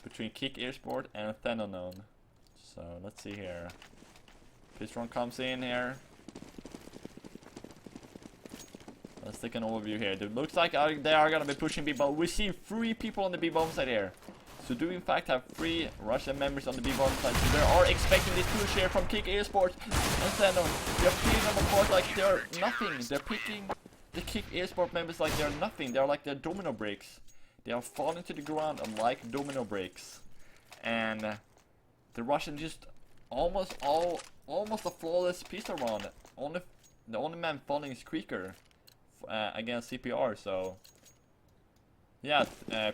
between k1ck Airsport and Phenomenon. So let's see here. Pistron comes in here. Let's take an overview here. It looks like they are gonna be pushing B-bomb. We see 3 people on the B-bomb side here. So do we in fact have 3 Russian members on the B-bomb side? So they are expecting this push here from k1ck Airsport and Phenomenon. They're picking them apart like they're nothing. They're picking the k1ck Airsport members like they're nothing. They're like they're domino bricks. They are falling to the ground like domino bricks. And the Russian just almost a flawless pistol round. The only man falling is k1ck against CPR. So yeah,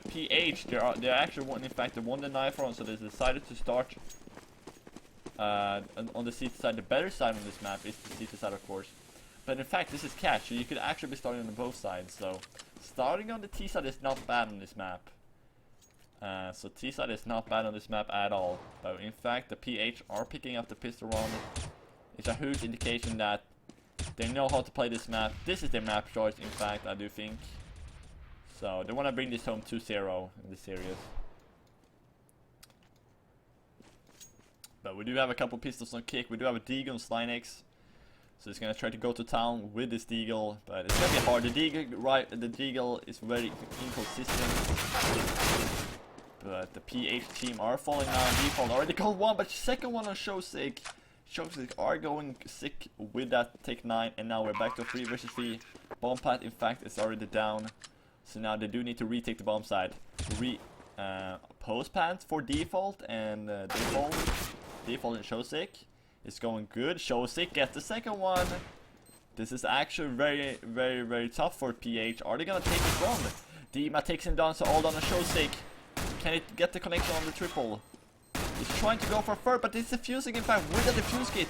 PH they actually won. In fact, they won the knife round, so they decided to start on the CT side. The better side on this map is the CT side, of course. But in fact, this is catch, so you could actually be starting on both sides. So starting on the T side is not bad on this map. So T side is not bad on this map at all. But in fact, the PH are picking up the pistol round. It's a huge indication that they know how to play this map. This is their map choice, in fact, I do think. So they want to bring this home 2-0 in this series. But we do have a couple pistols on k1ck. We do have a Deagle on Slinex. So he's gonna try to go to town with this Deagle, but it's gonna be hard. The Deagle is very inconsistent. But the PH team are falling down default. Already called one, but second one on k1ck. k1ck are going sick with that take 9, and now we're back to 3 versus 3. Bomb pad, in fact, is already down. So now they do need to retake the bomb side. Post pad for default and default in k1ck. It's going good. k1ck gets the second one. This is actually very tough for PH. Are they gonna take it wrong? Dima takes him down, so all down on k1ck. Can it get the connection on the triple? He's trying to go for third, but it's defusing in fact with the defuse kit.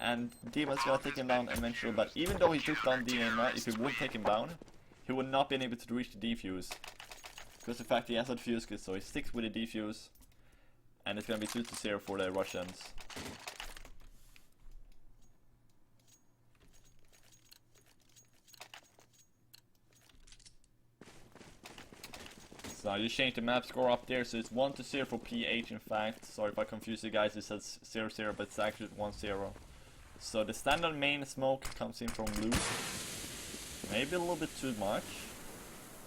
And Dima's gonna take him down eventually, but even though he took down Dima, if he would take him down, he would not be able to reach the defuse. Because in fact he has a defuse kit, so he sticks with the defuse. And it's gonna be 2-0 for the Russians. So I just changed the map score up there, so it's 1-0 for PH in fact. Sorry if I confuse you guys, it says 0-0, but it's actually 1-0. So the standard main smoke comes in from blue. Maybe a little bit too much.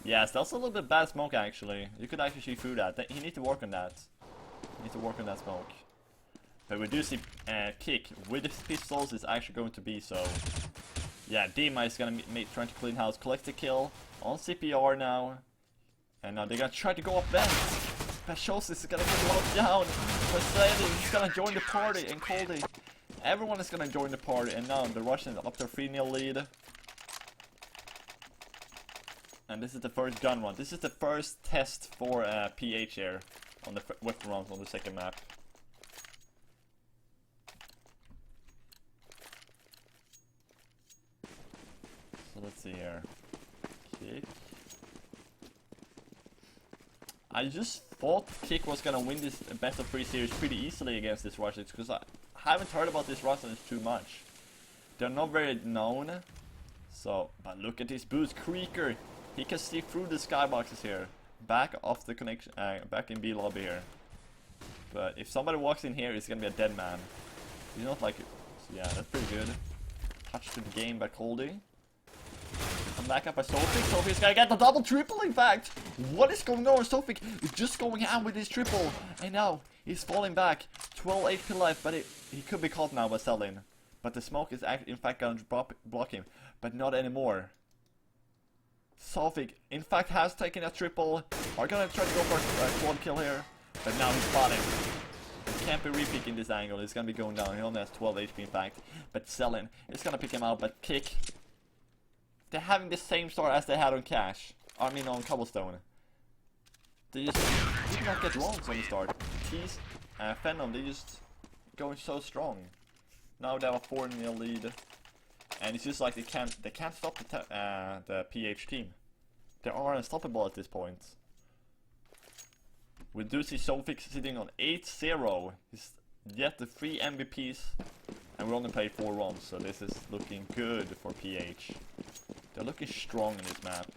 Yes, that's a little bit bad smoke actually. You could actually see through that. You need to work on that. You need to work on that smoke. But we do see k1ck with the pistols is actually going to be so. Yeah, Dima is gonna trying to clean house, collect the kill on CPR now. And now they're gonna try to go up vent. Pashos is gonna get locked down. Mercedes is gonna join the party, and Coldy. Everyone is gonna join the party, and now the Russians up to 3-0 lead. And this is the first gun run. This is the first test for PH here on the weapon rounds on the second map. let's see here. Kick. I just thought k1ck was gonna win this best of 3 series pretty easily against this Russians, because I haven't heard about this Russians too much. They're not very known. So, but look at this boost, k1ck. He can see through the skyboxes here. Back off the connection, back in B lobby here. But if somebody walks in here, it's gonna be a dead man. He's not like, so yeah, that's pretty good. Touch to the game by k1ck. I'm back up by k1ck. k1ck's gonna get the double triple, in fact. What is going on? k1ck is just going out with his triple. And now he's falling back. 12 HP left, but he could be caught now by selling. But the smoke is in fact gonna block him. But not anymore. k1ck, in fact, has taken a triple. Are gonna try to go for a quad kill here. But now he's spotted. He can't be re-picking this angle. He's gonna be going down. He only has 12 HP in fact. But selling is gonna pick him out. But k1ck, they're having the same start as they had on Cash. I mean on Cobblestone. They just did not get wrongs on the start. Tease, Phenom, they just going so strong. Now they have a 4-0 lead. And it's just like they can't stop the PH team. They are unstoppable at this point. We do see k1ck sitting on 8-0. He's yet the 3 MVPs. And we only played 4 rounds, so this is looking good for PH. They're looking strong in this map.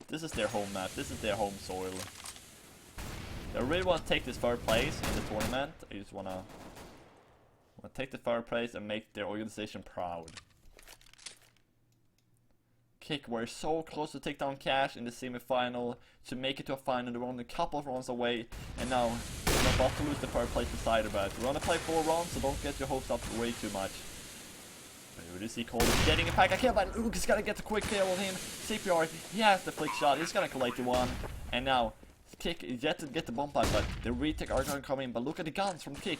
This is their home map, this is their home soil. They really want to take this 3rd place in the tournament. They just wanna take the 3rd place and make their organization proud. k1ck, we're so close to take down Cash in the semi-final to make it to a final. They're only a couple of rounds away, and now we're about to lose the 3rd place decider. But we're gonna play 4 rounds, so don't get your hopes up way too much. But we see k1ck getting a pack a kill, but Luke's gonna get the quick kill on him. CPR, he has the flick shot, he's gonna collect the one, and now k1ck is yet to get the bomb pipe, but the retake are gonna come in. But look at the guns from k1ck.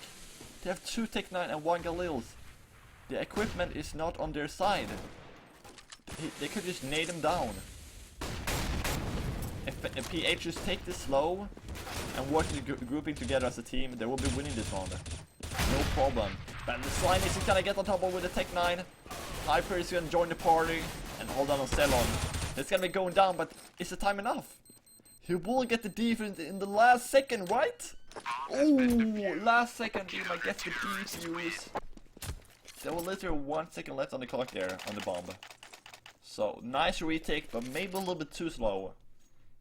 They have 2 Tech-9 and 1 Galils. The equipment is not on their side. They could just nade him down. If PH just take this slow and work grouping together as a team, they will be winning this round. No problem. But the Slime is gonna get on top with the Tech-9. Hyper is gonna join the party and hold on Cellon. It's gonna be going down, but is the time enough? He will get the defense in the last second, right? Oh, last second he might get the defuse. There was literally 1 second left on the clock there on the bomb. So nice retake, but maybe a little bit too slow.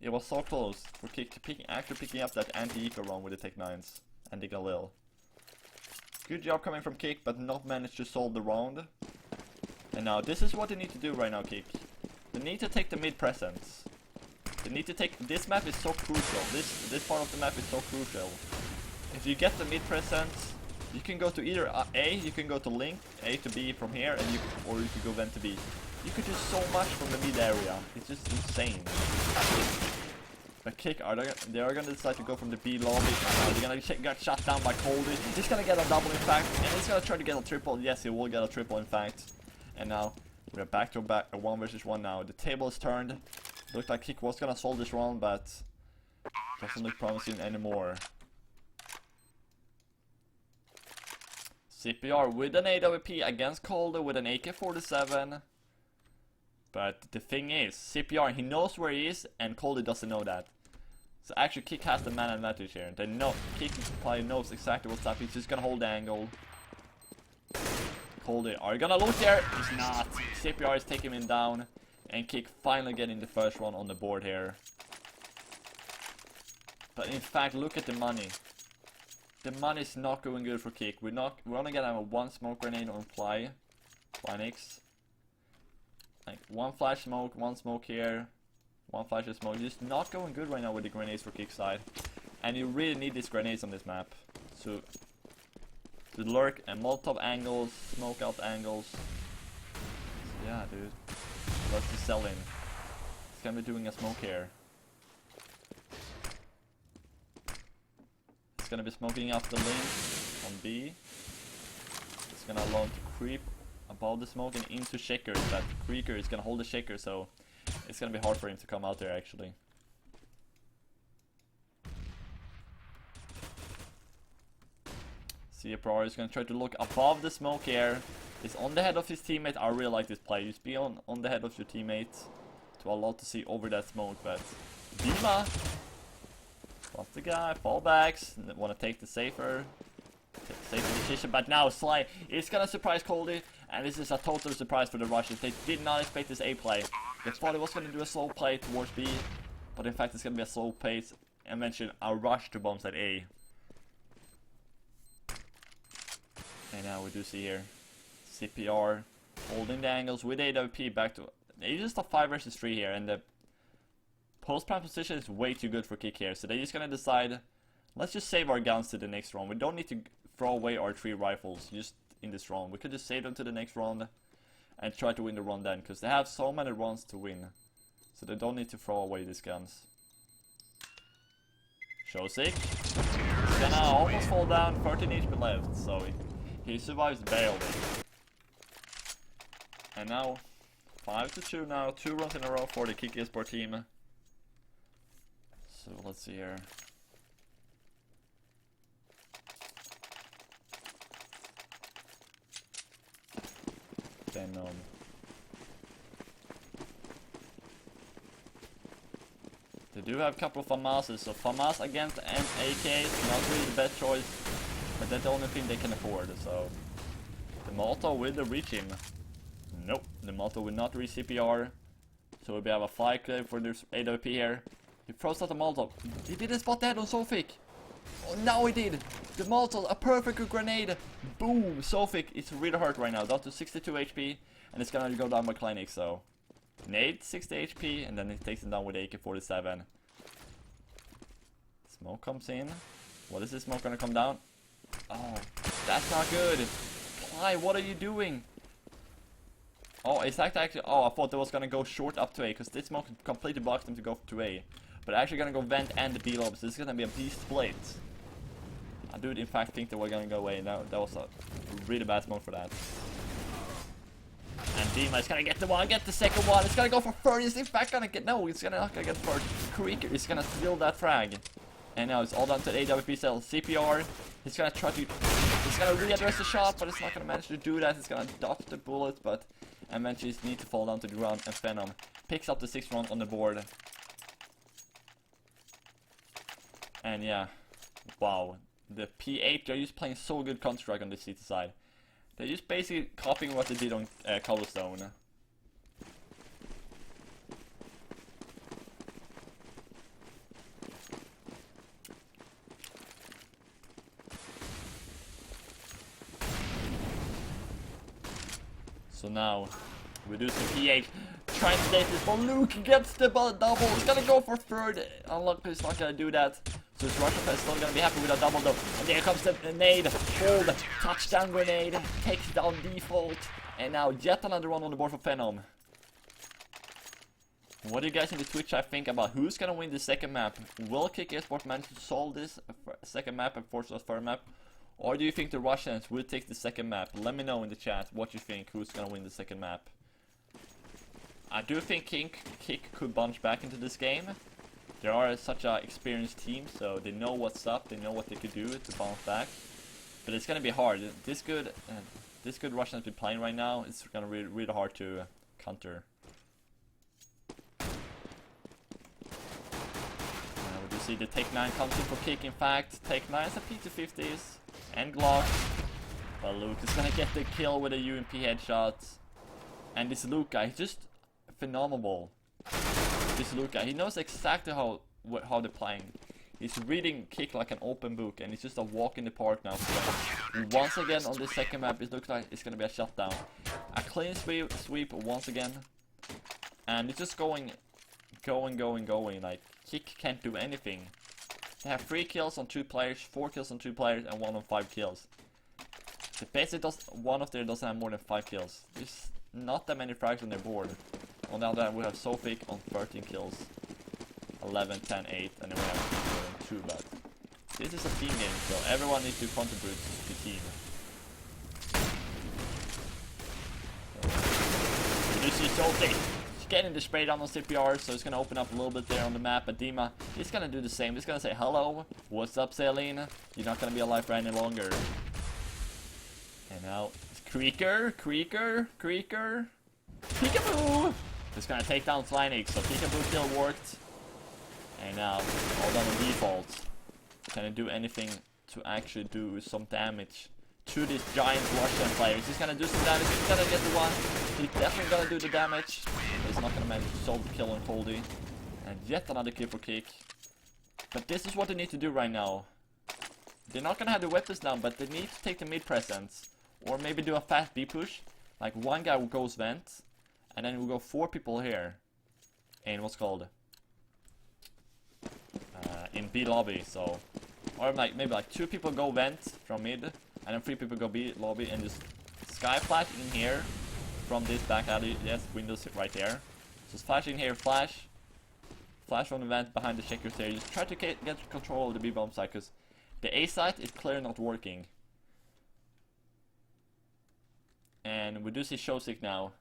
It was so close for k1ck actually picking up that anti-eco run with the Tech-9s and the Galil. Good job coming from k1ck, but not managed to solve the round. And now this is what they need to do right now, k1ck. They need to take the mid presence. They need to take, this map is so crucial. This part of the map is so crucial. If you get the mid presence, you can go to either A, you can go to link A to B from here, and or you can go then to B. You could do so much from the mid area. It's just insane. But k1ck, they are gonna decide to go from the B lobby. They're gonna get shot down by k1ck. He's gonna get a double in fact, and he's gonna try to get a triple. Yes, he will get a triple in fact. And now we're back to back, a 1 versus 1 now. The table is turned. Looked like k1ck was gonna solve this round, but doesn't look promising anymore. CPR with an AWP against k1ck with an AK-47. But the thing is, CPR, he knows where he is, and k1ck doesn't know that. So actually k1ck has the man advantage here. They know, k1ck probably knows exactly what's up. He's just gonna hold the angle. k1ck, are you gonna loot there? He's not. CPR is taking him down. And k1ck finally getting the first one on the board here. But in fact, look at the money. The money is not going good for k1ck. We're only gonna have a 1 smoke grenade on Flynix. Like 1 flash smoke, 1 smoke here, 1 flash of smoke. Just not going good right now with the grenades for k1ck side. And you really need these grenades on this map. So to lurk and Molotov angles, smoke out angles. So yeah, dude. Let's just sell in. He's gonna be doing a smoke here. He's gonna be smoking up the link on B. He's gonna allow him to creep above the smoke and into shaker. That k1ck is gonna hold the shaker, so it's gonna be hard for him to come out there actually. CPR is gonna try to look above the smoke here. He's on the head of his teammate. I really like this play. Just be on the head of your teammate to allow to see over that smoke. But Dima, what's the guy? Fallbacks. Want to take the safer decision. But now Sly is gonna surprise Coldie, and this is a total surprise for the Russians. They did not expect this A play. They thought he was gonna do a slow play towards B, but in fact it's gonna be a slow pace and mention a rush to bomb site A. And now we do see here CPR holding the angles with AWP back to. It's just a 5 versus 3 here, and the post-plant position is way too good for k1ck here. So they're just gonna decide, let's just save our guns to the next round. We don't need to throw away our 3 rifles just in this round. We could just save them to the next round and try to win the round then, because they have so many rounds to win. So they don't need to throw away these guns. k1ck. He's gonna almost fall down, 13 HP left, so he survives barely. And now 5-2 now, 2 runs in a row for the k1ck Esport team. So let's see here. Venom. They do have a couple of FAMASes, so FAMAS against an AK is not really the best choice, but that's the only thing they can afford. So the Molotov will reach him. Nope, the Molotov will not reach CPR. So we have a fly clip for this AWP here. He throws out the Molotov. He didn't spot that on k1ck. Oh, now he did. The Molotov, a perfect grenade. Boom, k1ck is really hurt right now, down to 62 HP, and it's gonna go down by k1ck. So nade 60 HP, and then he takes him down with AK-47. Smoke comes in. What is this smoke gonna come down? Oh, that's not good. Why? What are you doing? Oh, it's actually. Oh, I thought it was gonna go short up to A, because this smoke completely blocks them to go to A. But actually gonna go vent and the B lob, so this is gonna be a B split. I do in fact think they were gonna go away. That was a really bad smoke for that. And Dima is gonna get the one, get the second one. It's gonna go for third. Is in fact gonna get no? It's not gonna get third. k1ck is gonna steal that frag. And now it's all down to the AWP cell. CPR. He's gonna try to. He's gonna readdress the shot, but it's not gonna manage to do that. It's gonna dodge the bullet, but eventually he needs to fall down to the ground. And Venom picks up the 6th round on the board. And yeah, wow, the P8, they're just playing so good Counter-Strike on the CT side. They're just basically copying what they did on Cobblestone. So now, we do some P8, trying to date this, but Luke gets the double. He's gonna go for third. Unluckily, he's not gonna do that. So his Russian is still gonna be happy with a double though. And there comes the nade, hold, touchdown grenade, takes down default. And now yet another one on the board for Venom. What do you guys in the Twitch chat think about who's gonna win the second map? Will k1ck Esport manage to solve this second map and force us third map? Or do you think the Russians will take the second map? Let me know in the chat what you think, who's gonna win the second map. I do think k1ck could bounce back into this game. They are such an experienced team, so they know what's up, they know what they could do to bounce back. But it's gonna be hard. This good Russians be playing right now, it's gonna be really hard to counter. We do see the Take 9 comes in for k1ck. In fact, Take 9 is a P250s and Glock. But Luke is gonna get the kill with a UMP headshot. And this Luke guy, he's just phenomenal. This Luke guy, he knows exactly how they're playing. He's reading k1ck like an open book, and it's just a walk in the park now. Once again on this second map, it looks like it's gonna be a shutdown. A clean sweep once again, and it's just going. Like k1ck can't do anything. They have 3 kills on 2 players, 4 kills on 2 players, and 1 on 5 kills. So basically, one of them doesn't have more than 5 kills. There's not that many frags on their board. On the other hand, we have k1ck on 13 kills, 11, 10, 8, and then we have 2, but this is a team game, so everyone needs to contribute to the team. So, you see k1ck, he's getting the spray down on CPR, so it's gonna open up a little bit there on the map, but Dima, he's gonna do the same. He's gonna say, hello, what's up, Celine? You're not gonna be alive for any longer. And now, Creaker. Peekaboo! Just gonna take down Flynix, so Peekaboo kill worked. And now, all done on default. Can I do anything to actually do some damage to this giant Russian player? He's gonna do some damage, he's gonna get the one. He's definitely gonna do the damage. He's not gonna manage to solve the kill on Coldy. And yet another kill for k1ck. But this is what they need to do right now. They're not gonna have the weapons down, but they need to take the mid presence. Or maybe do a fast B push. Like one guy goes vent. And then we'll go 4 people here. In what's called? In B lobby, so. Or like maybe like 2 people go vent from mid. And then 3 people go B lobby and just sky flash in here. From this back alley. Yes, windows right there. Just flash in here, flash. Flash from the vent behind the checkers there. Just try to get control of the B bomb site, because the A site is clearly not working. And we do see k1ck now.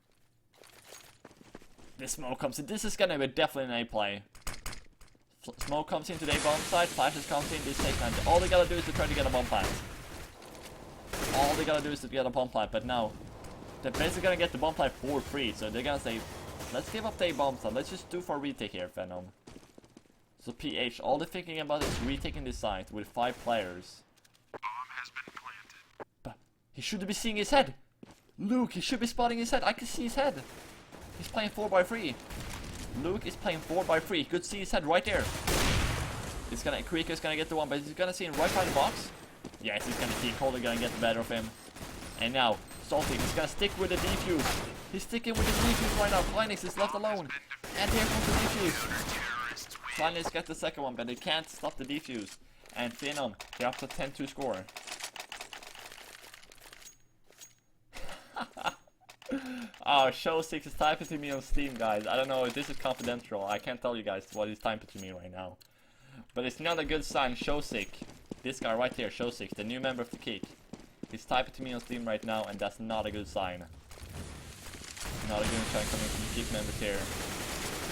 This smoke comes in. This is gonna be definitely an A play. Smoke comes into the A bomb site, flashes comes in, this takes time. All they gotta do is to try to get a bomb plant. All they gotta do is to get a bomb plant, but now they're basically gonna get the bomb plant for free, so they're gonna say, let's give up the A bomb site, let's just do for retake here, Venom. So PH, all they're thinking about is retaking this site with 5 players. Bomb has been planted. But he should be seeing his head! Luke, he should be spotting his head, I can see his head! He's playing 4x3. Luke is playing 4x3. You could see his head right there. It's gonna, k1ck is gonna get the one, but he's gonna see him right by the box. Yes, he's gonna see Colder gonna get the better of him. And now, Salty is gonna stick with the defuse. He's sticking with the defuse right now. Flynix is left alone. And here comes the defuse. Flynix gets the second one, but they can't stop the defuse. And Phenom, they're up to 10-2 score. Oh, k1ck is typing to me on Steam, guys. I don't know if this is confidential. I can't tell you guys what he's typing to me right now. But it's not a good sign. k1ck, this guy right here, k1ck, the new member of the k1ck. He's typing to me on Steam right now, and that's not a good sign. Not a good sign coming from the k1ck members here.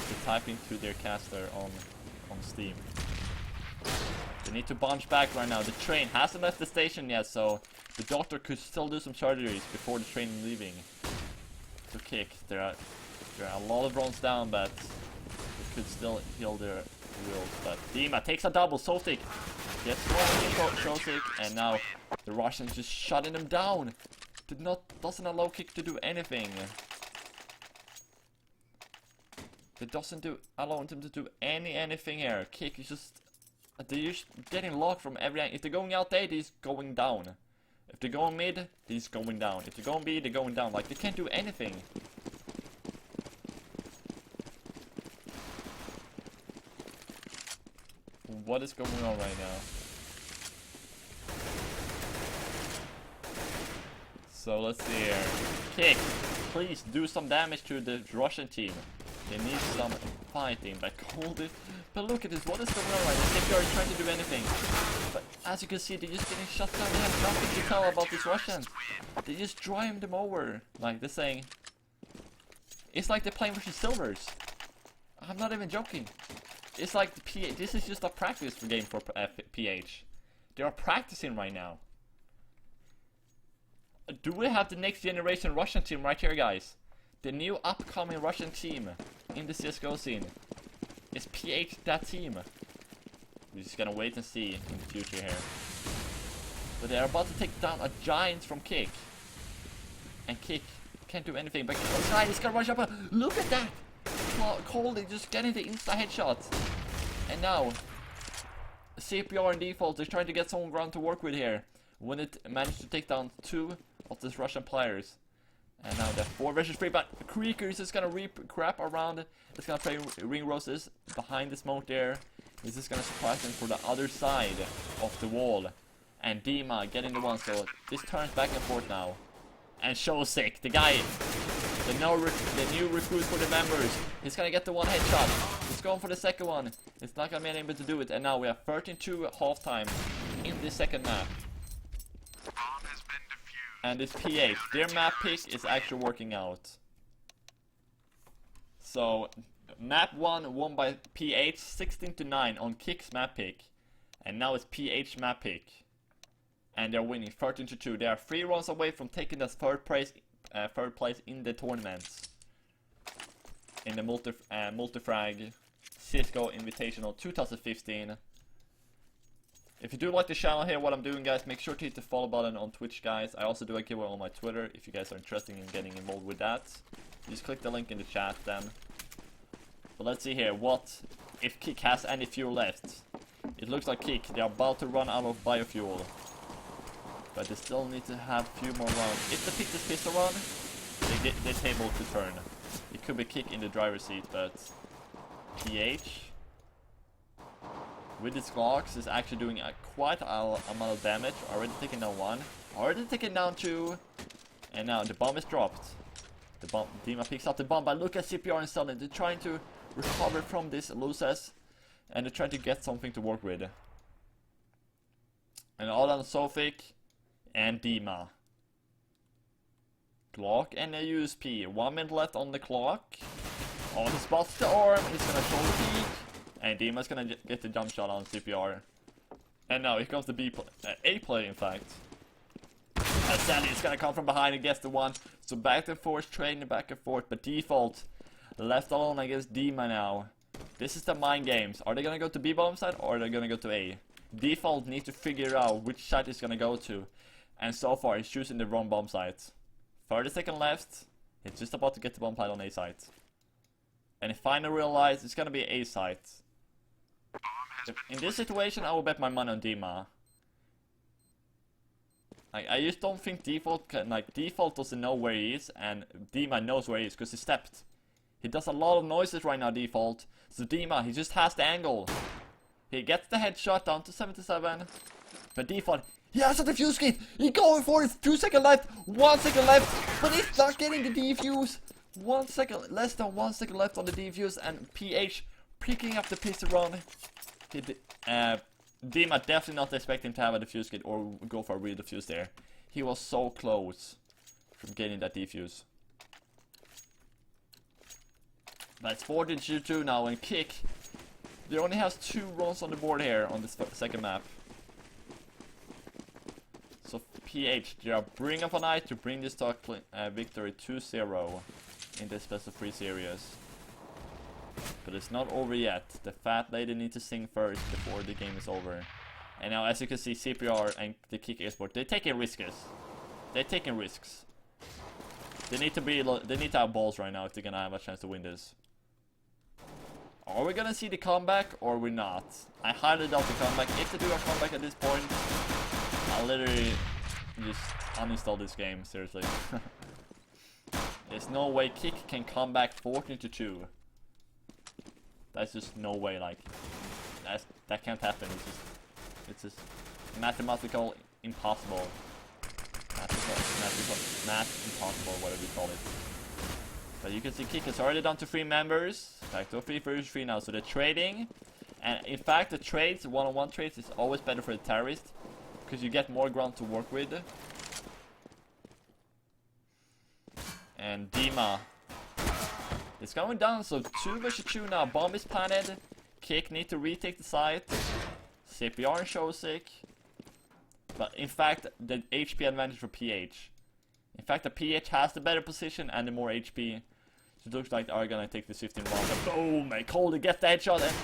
They're typing to their caster on Steam. They need to bounce back right now. The train hasn't left the station yet, so the doctor could still do some surgeries before the train is leaving. So k1ck, there are a lot of runs down, but they could still heal their wheels. But Dima takes a double, Salty gets one k1ck, and now the Russians just shutting them down. Doesn't allow k1ck to do anything. It doesn't allow them to do anything here. k1ck is just, they're just getting locked from every angle. If they're going out there, they're just going down. If they're going mid, they're just going down. If they're going B, they're going down. Like, they can't do anything. What is going on right now? So, let's see here. k1ck, please do some damage to the Russian team. They need some fighting, but Coldy. But look at this, what is going on right now? If they are trying to do anything. But as you can see, they're just getting shut down. They have nothing to tell about these Russians. They just drive them over. Like, they're saying. It's like they're playing versus Silvers. I'm not even joking. It's like this is just a practice game for PH. They are practicing right now. Do we have the next generation Russian team right here, guys? The new upcoming Russian team in the CSGO scene. Is PH that team? We're just gonna wait and see in the future here. But they're about to take down a giant from k1ck. And k1ck can't do anything. But inside, he's gonna rush up. Look at that! Coldy just getting the insta headshots. And now, CPR and default is trying to get some ground to work with here. When it managed to take down 2 of these Russian players. And now they're 4 versus 3, but k1ck is just gonna crap around. It's gonna play ring roses behind the smoke there. He's just gonna surprise them for the other side of the wall. And Dima getting the one, so this turns back and forth now. And k1ck, the guy, the new recruit for the members. He's gonna get the one headshot. He's going for the second one. It's not gonna be able to do it. And now we have 13-2 at halftime in this second map. And it's PH. Their map pick is actually working out. So, map 1 won by PH 16-9 on k1ck's map pick. And now it's PH map pick. and they're winning 13-2. They are 3 runs away from taking the third place in the tournament. In the Multifrag Cisco Invitational 2015. If you do like the channel here, what I'm doing, guys, make sure to hit the follow button on Twitch, guys. I also do a giveaway on my Twitter if you guys are interested in getting involved with that. Just click the link in the chat then. But let's see here, what if k1ck has any fuel left. It looks like k1ck, they're about to run out of biofuel. But they still need to have a few more rounds. If they pick this pistol run, they're able to turn. It could be k1ck in the driver's seat, but PH with his Glocks is actually doing quite a amount of damage. Already taken down 1, already taken down 2, and now the bomb is dropped. The bomb, Dima picks up the bomb, but look at CPR and Sullen. They're trying to recover from this losses, and they're trying to get something to work with. And all on k1ck and Dima. Glock and a USP. 1 minute left on the clock. Oh, he spots the arm. He's gonna show the peak. And Dima's gonna get the jump shot on CPR. And now here comes the A play, in fact. And Sandy is gonna come from behind and gets the 1. So back and forth, trading back and forth. But default left alone against Dima now. This is the mind games. Are they gonna go to B bomb side or are they gonna go to A? Default needs to figure out which side he's gonna go to. And so far he's choosing the wrong bomb site. 30 seconds left. He's just about to get the bomb plant on A site. And he finally realized it's gonna be A site. In this situation, I will bet my money on Dima. I just don't think Default can, Default doesn't know where he is, and Dima knows where he is because he stepped. He does a lot of noises right now, Default. So Dima, he just has the angle. He gets the headshot down to 77. But Default, he has a defuse kit. He's going for it. 2 seconds left. 1 second left. But he's not getting the defuse. 1 second, less than 1 second left on the defuse, and PH picking up the pistol run. Dima definitely not expecting to have a defuse kit or go for a real defuse there. He was so close from getting that defuse. But it's 14-2 now, and k1ck, they only has 2 runs on the board here on this second map. So PH, they are bringing up an eye to bring this to victory 2-0 in this best of 3 series. But it's not over yet. The fat lady needs to sing first before the game is over. And now, as you can see, CPR and the k1ck Esport, they're taking risks. They're taking risks. They need to have balls right now if they're gonna have a chance to win this. Are we gonna see the comeback or we're not? I highly doubt the comeback. If they do a comeback at this point, I'll literally just uninstall this game, seriously. There's no way k1ck can come back 14-2. That's just no way, like, that can't happen. It's just mathematical impossible. Math impossible, whatever you call it. But you can see k1ck is already down to 3 members. Back to 3 versus 3 now, so they're trading. And in fact, the trades, one-on-one trades, is always better for the terrorist, because you get more ground to work with. And Dima, it's going down, so 2 versus 2 now. Bomb is planted. k1ck need to retake the site. CPR and k1ck. But in fact, the HP advantage for PH. In fact, the PH has the better position and the more HP. So it looks like they are gonna take the 15 round. But boom! k1ck gets the headshot, and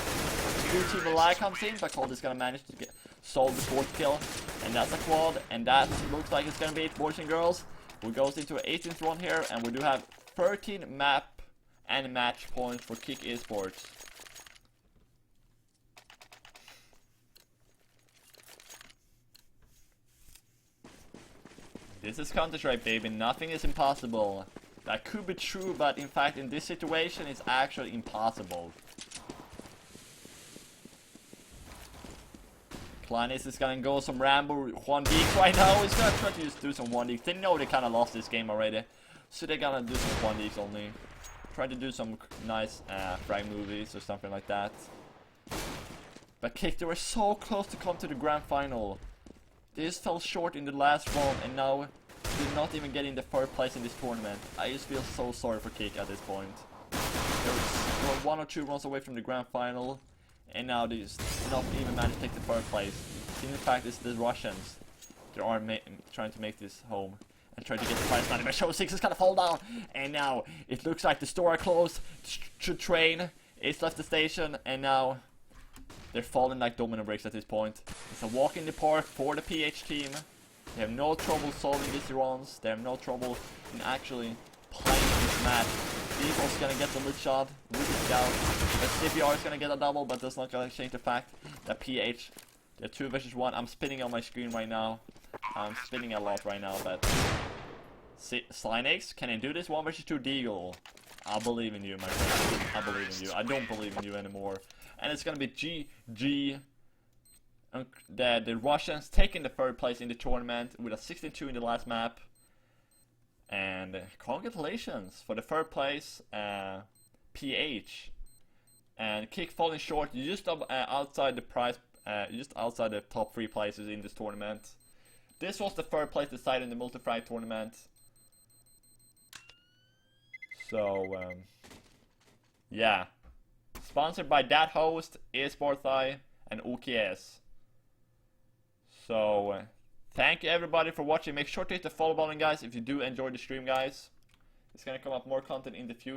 Gucci Malai comes in, but k1ck is gonna manage to solve the 4th kill. And that's a quad, and that looks like it's gonna be it, boys and girls. We goes into an 18th run here, and we do have 13 map and match points for k1ck Esports. This is Counter-Strike, baby. Nothing is impossible. That could be true, but in fact, in this situation, it's actually impossible. Kleines is gonna go some Rambo 1D right now. He's gonna try to just do some 1D. They know they kind of lost this game already, so they're gonna do some 1Ds only. Try to do some nice frag movies or something like that. But k1ck, they were so close to come to the grand final. They just fell short in the last round, and now they're not even getting the 3rd place in this tournament. I just feel so sorry for k1ck at this point. They were 1 or 2 runs away from the grand final, and now they just not even managed to take the 3rd place. In fact, it's the Russians. They are trying to make this home and try to get the prize money. But Show 6 is gonna fall down, and now it looks like the store are closed. The train is left the station, and now they're falling like domino bricks at this point. It's a walk in the park for the PH team. They have no trouble solving these runs. They have no trouble in actually playing this match. Default's gonna get the lit shot, Ruby Scout. But CPR is gonna get a double, but that's not gonna change the fact that PH, they're 2 versus 1. I'm spinning on my screen right now. I'm spinning a lot right now, but Slinex, can you do this 1 versus 2 Deagle? I believe in you, my friend. I believe in you. I don't believe in you anymore. And it's gonna be GG. The Russians taking the 3rd place in the tournament with a 16-2 in the last map. And congratulations for the 3rd place, PH. And k1ck falling short, just outside the prize, just outside the top 3 places in this tournament. This was the 3rd place decided in the Multifrag tournament. So, yeah. Sponsored by that host, eSportsI, and OKS. So, thank you everybody for watching. Make sure to hit the follow button, guys, if you do enjoy the stream, guys. It's gonna come up more content in the future.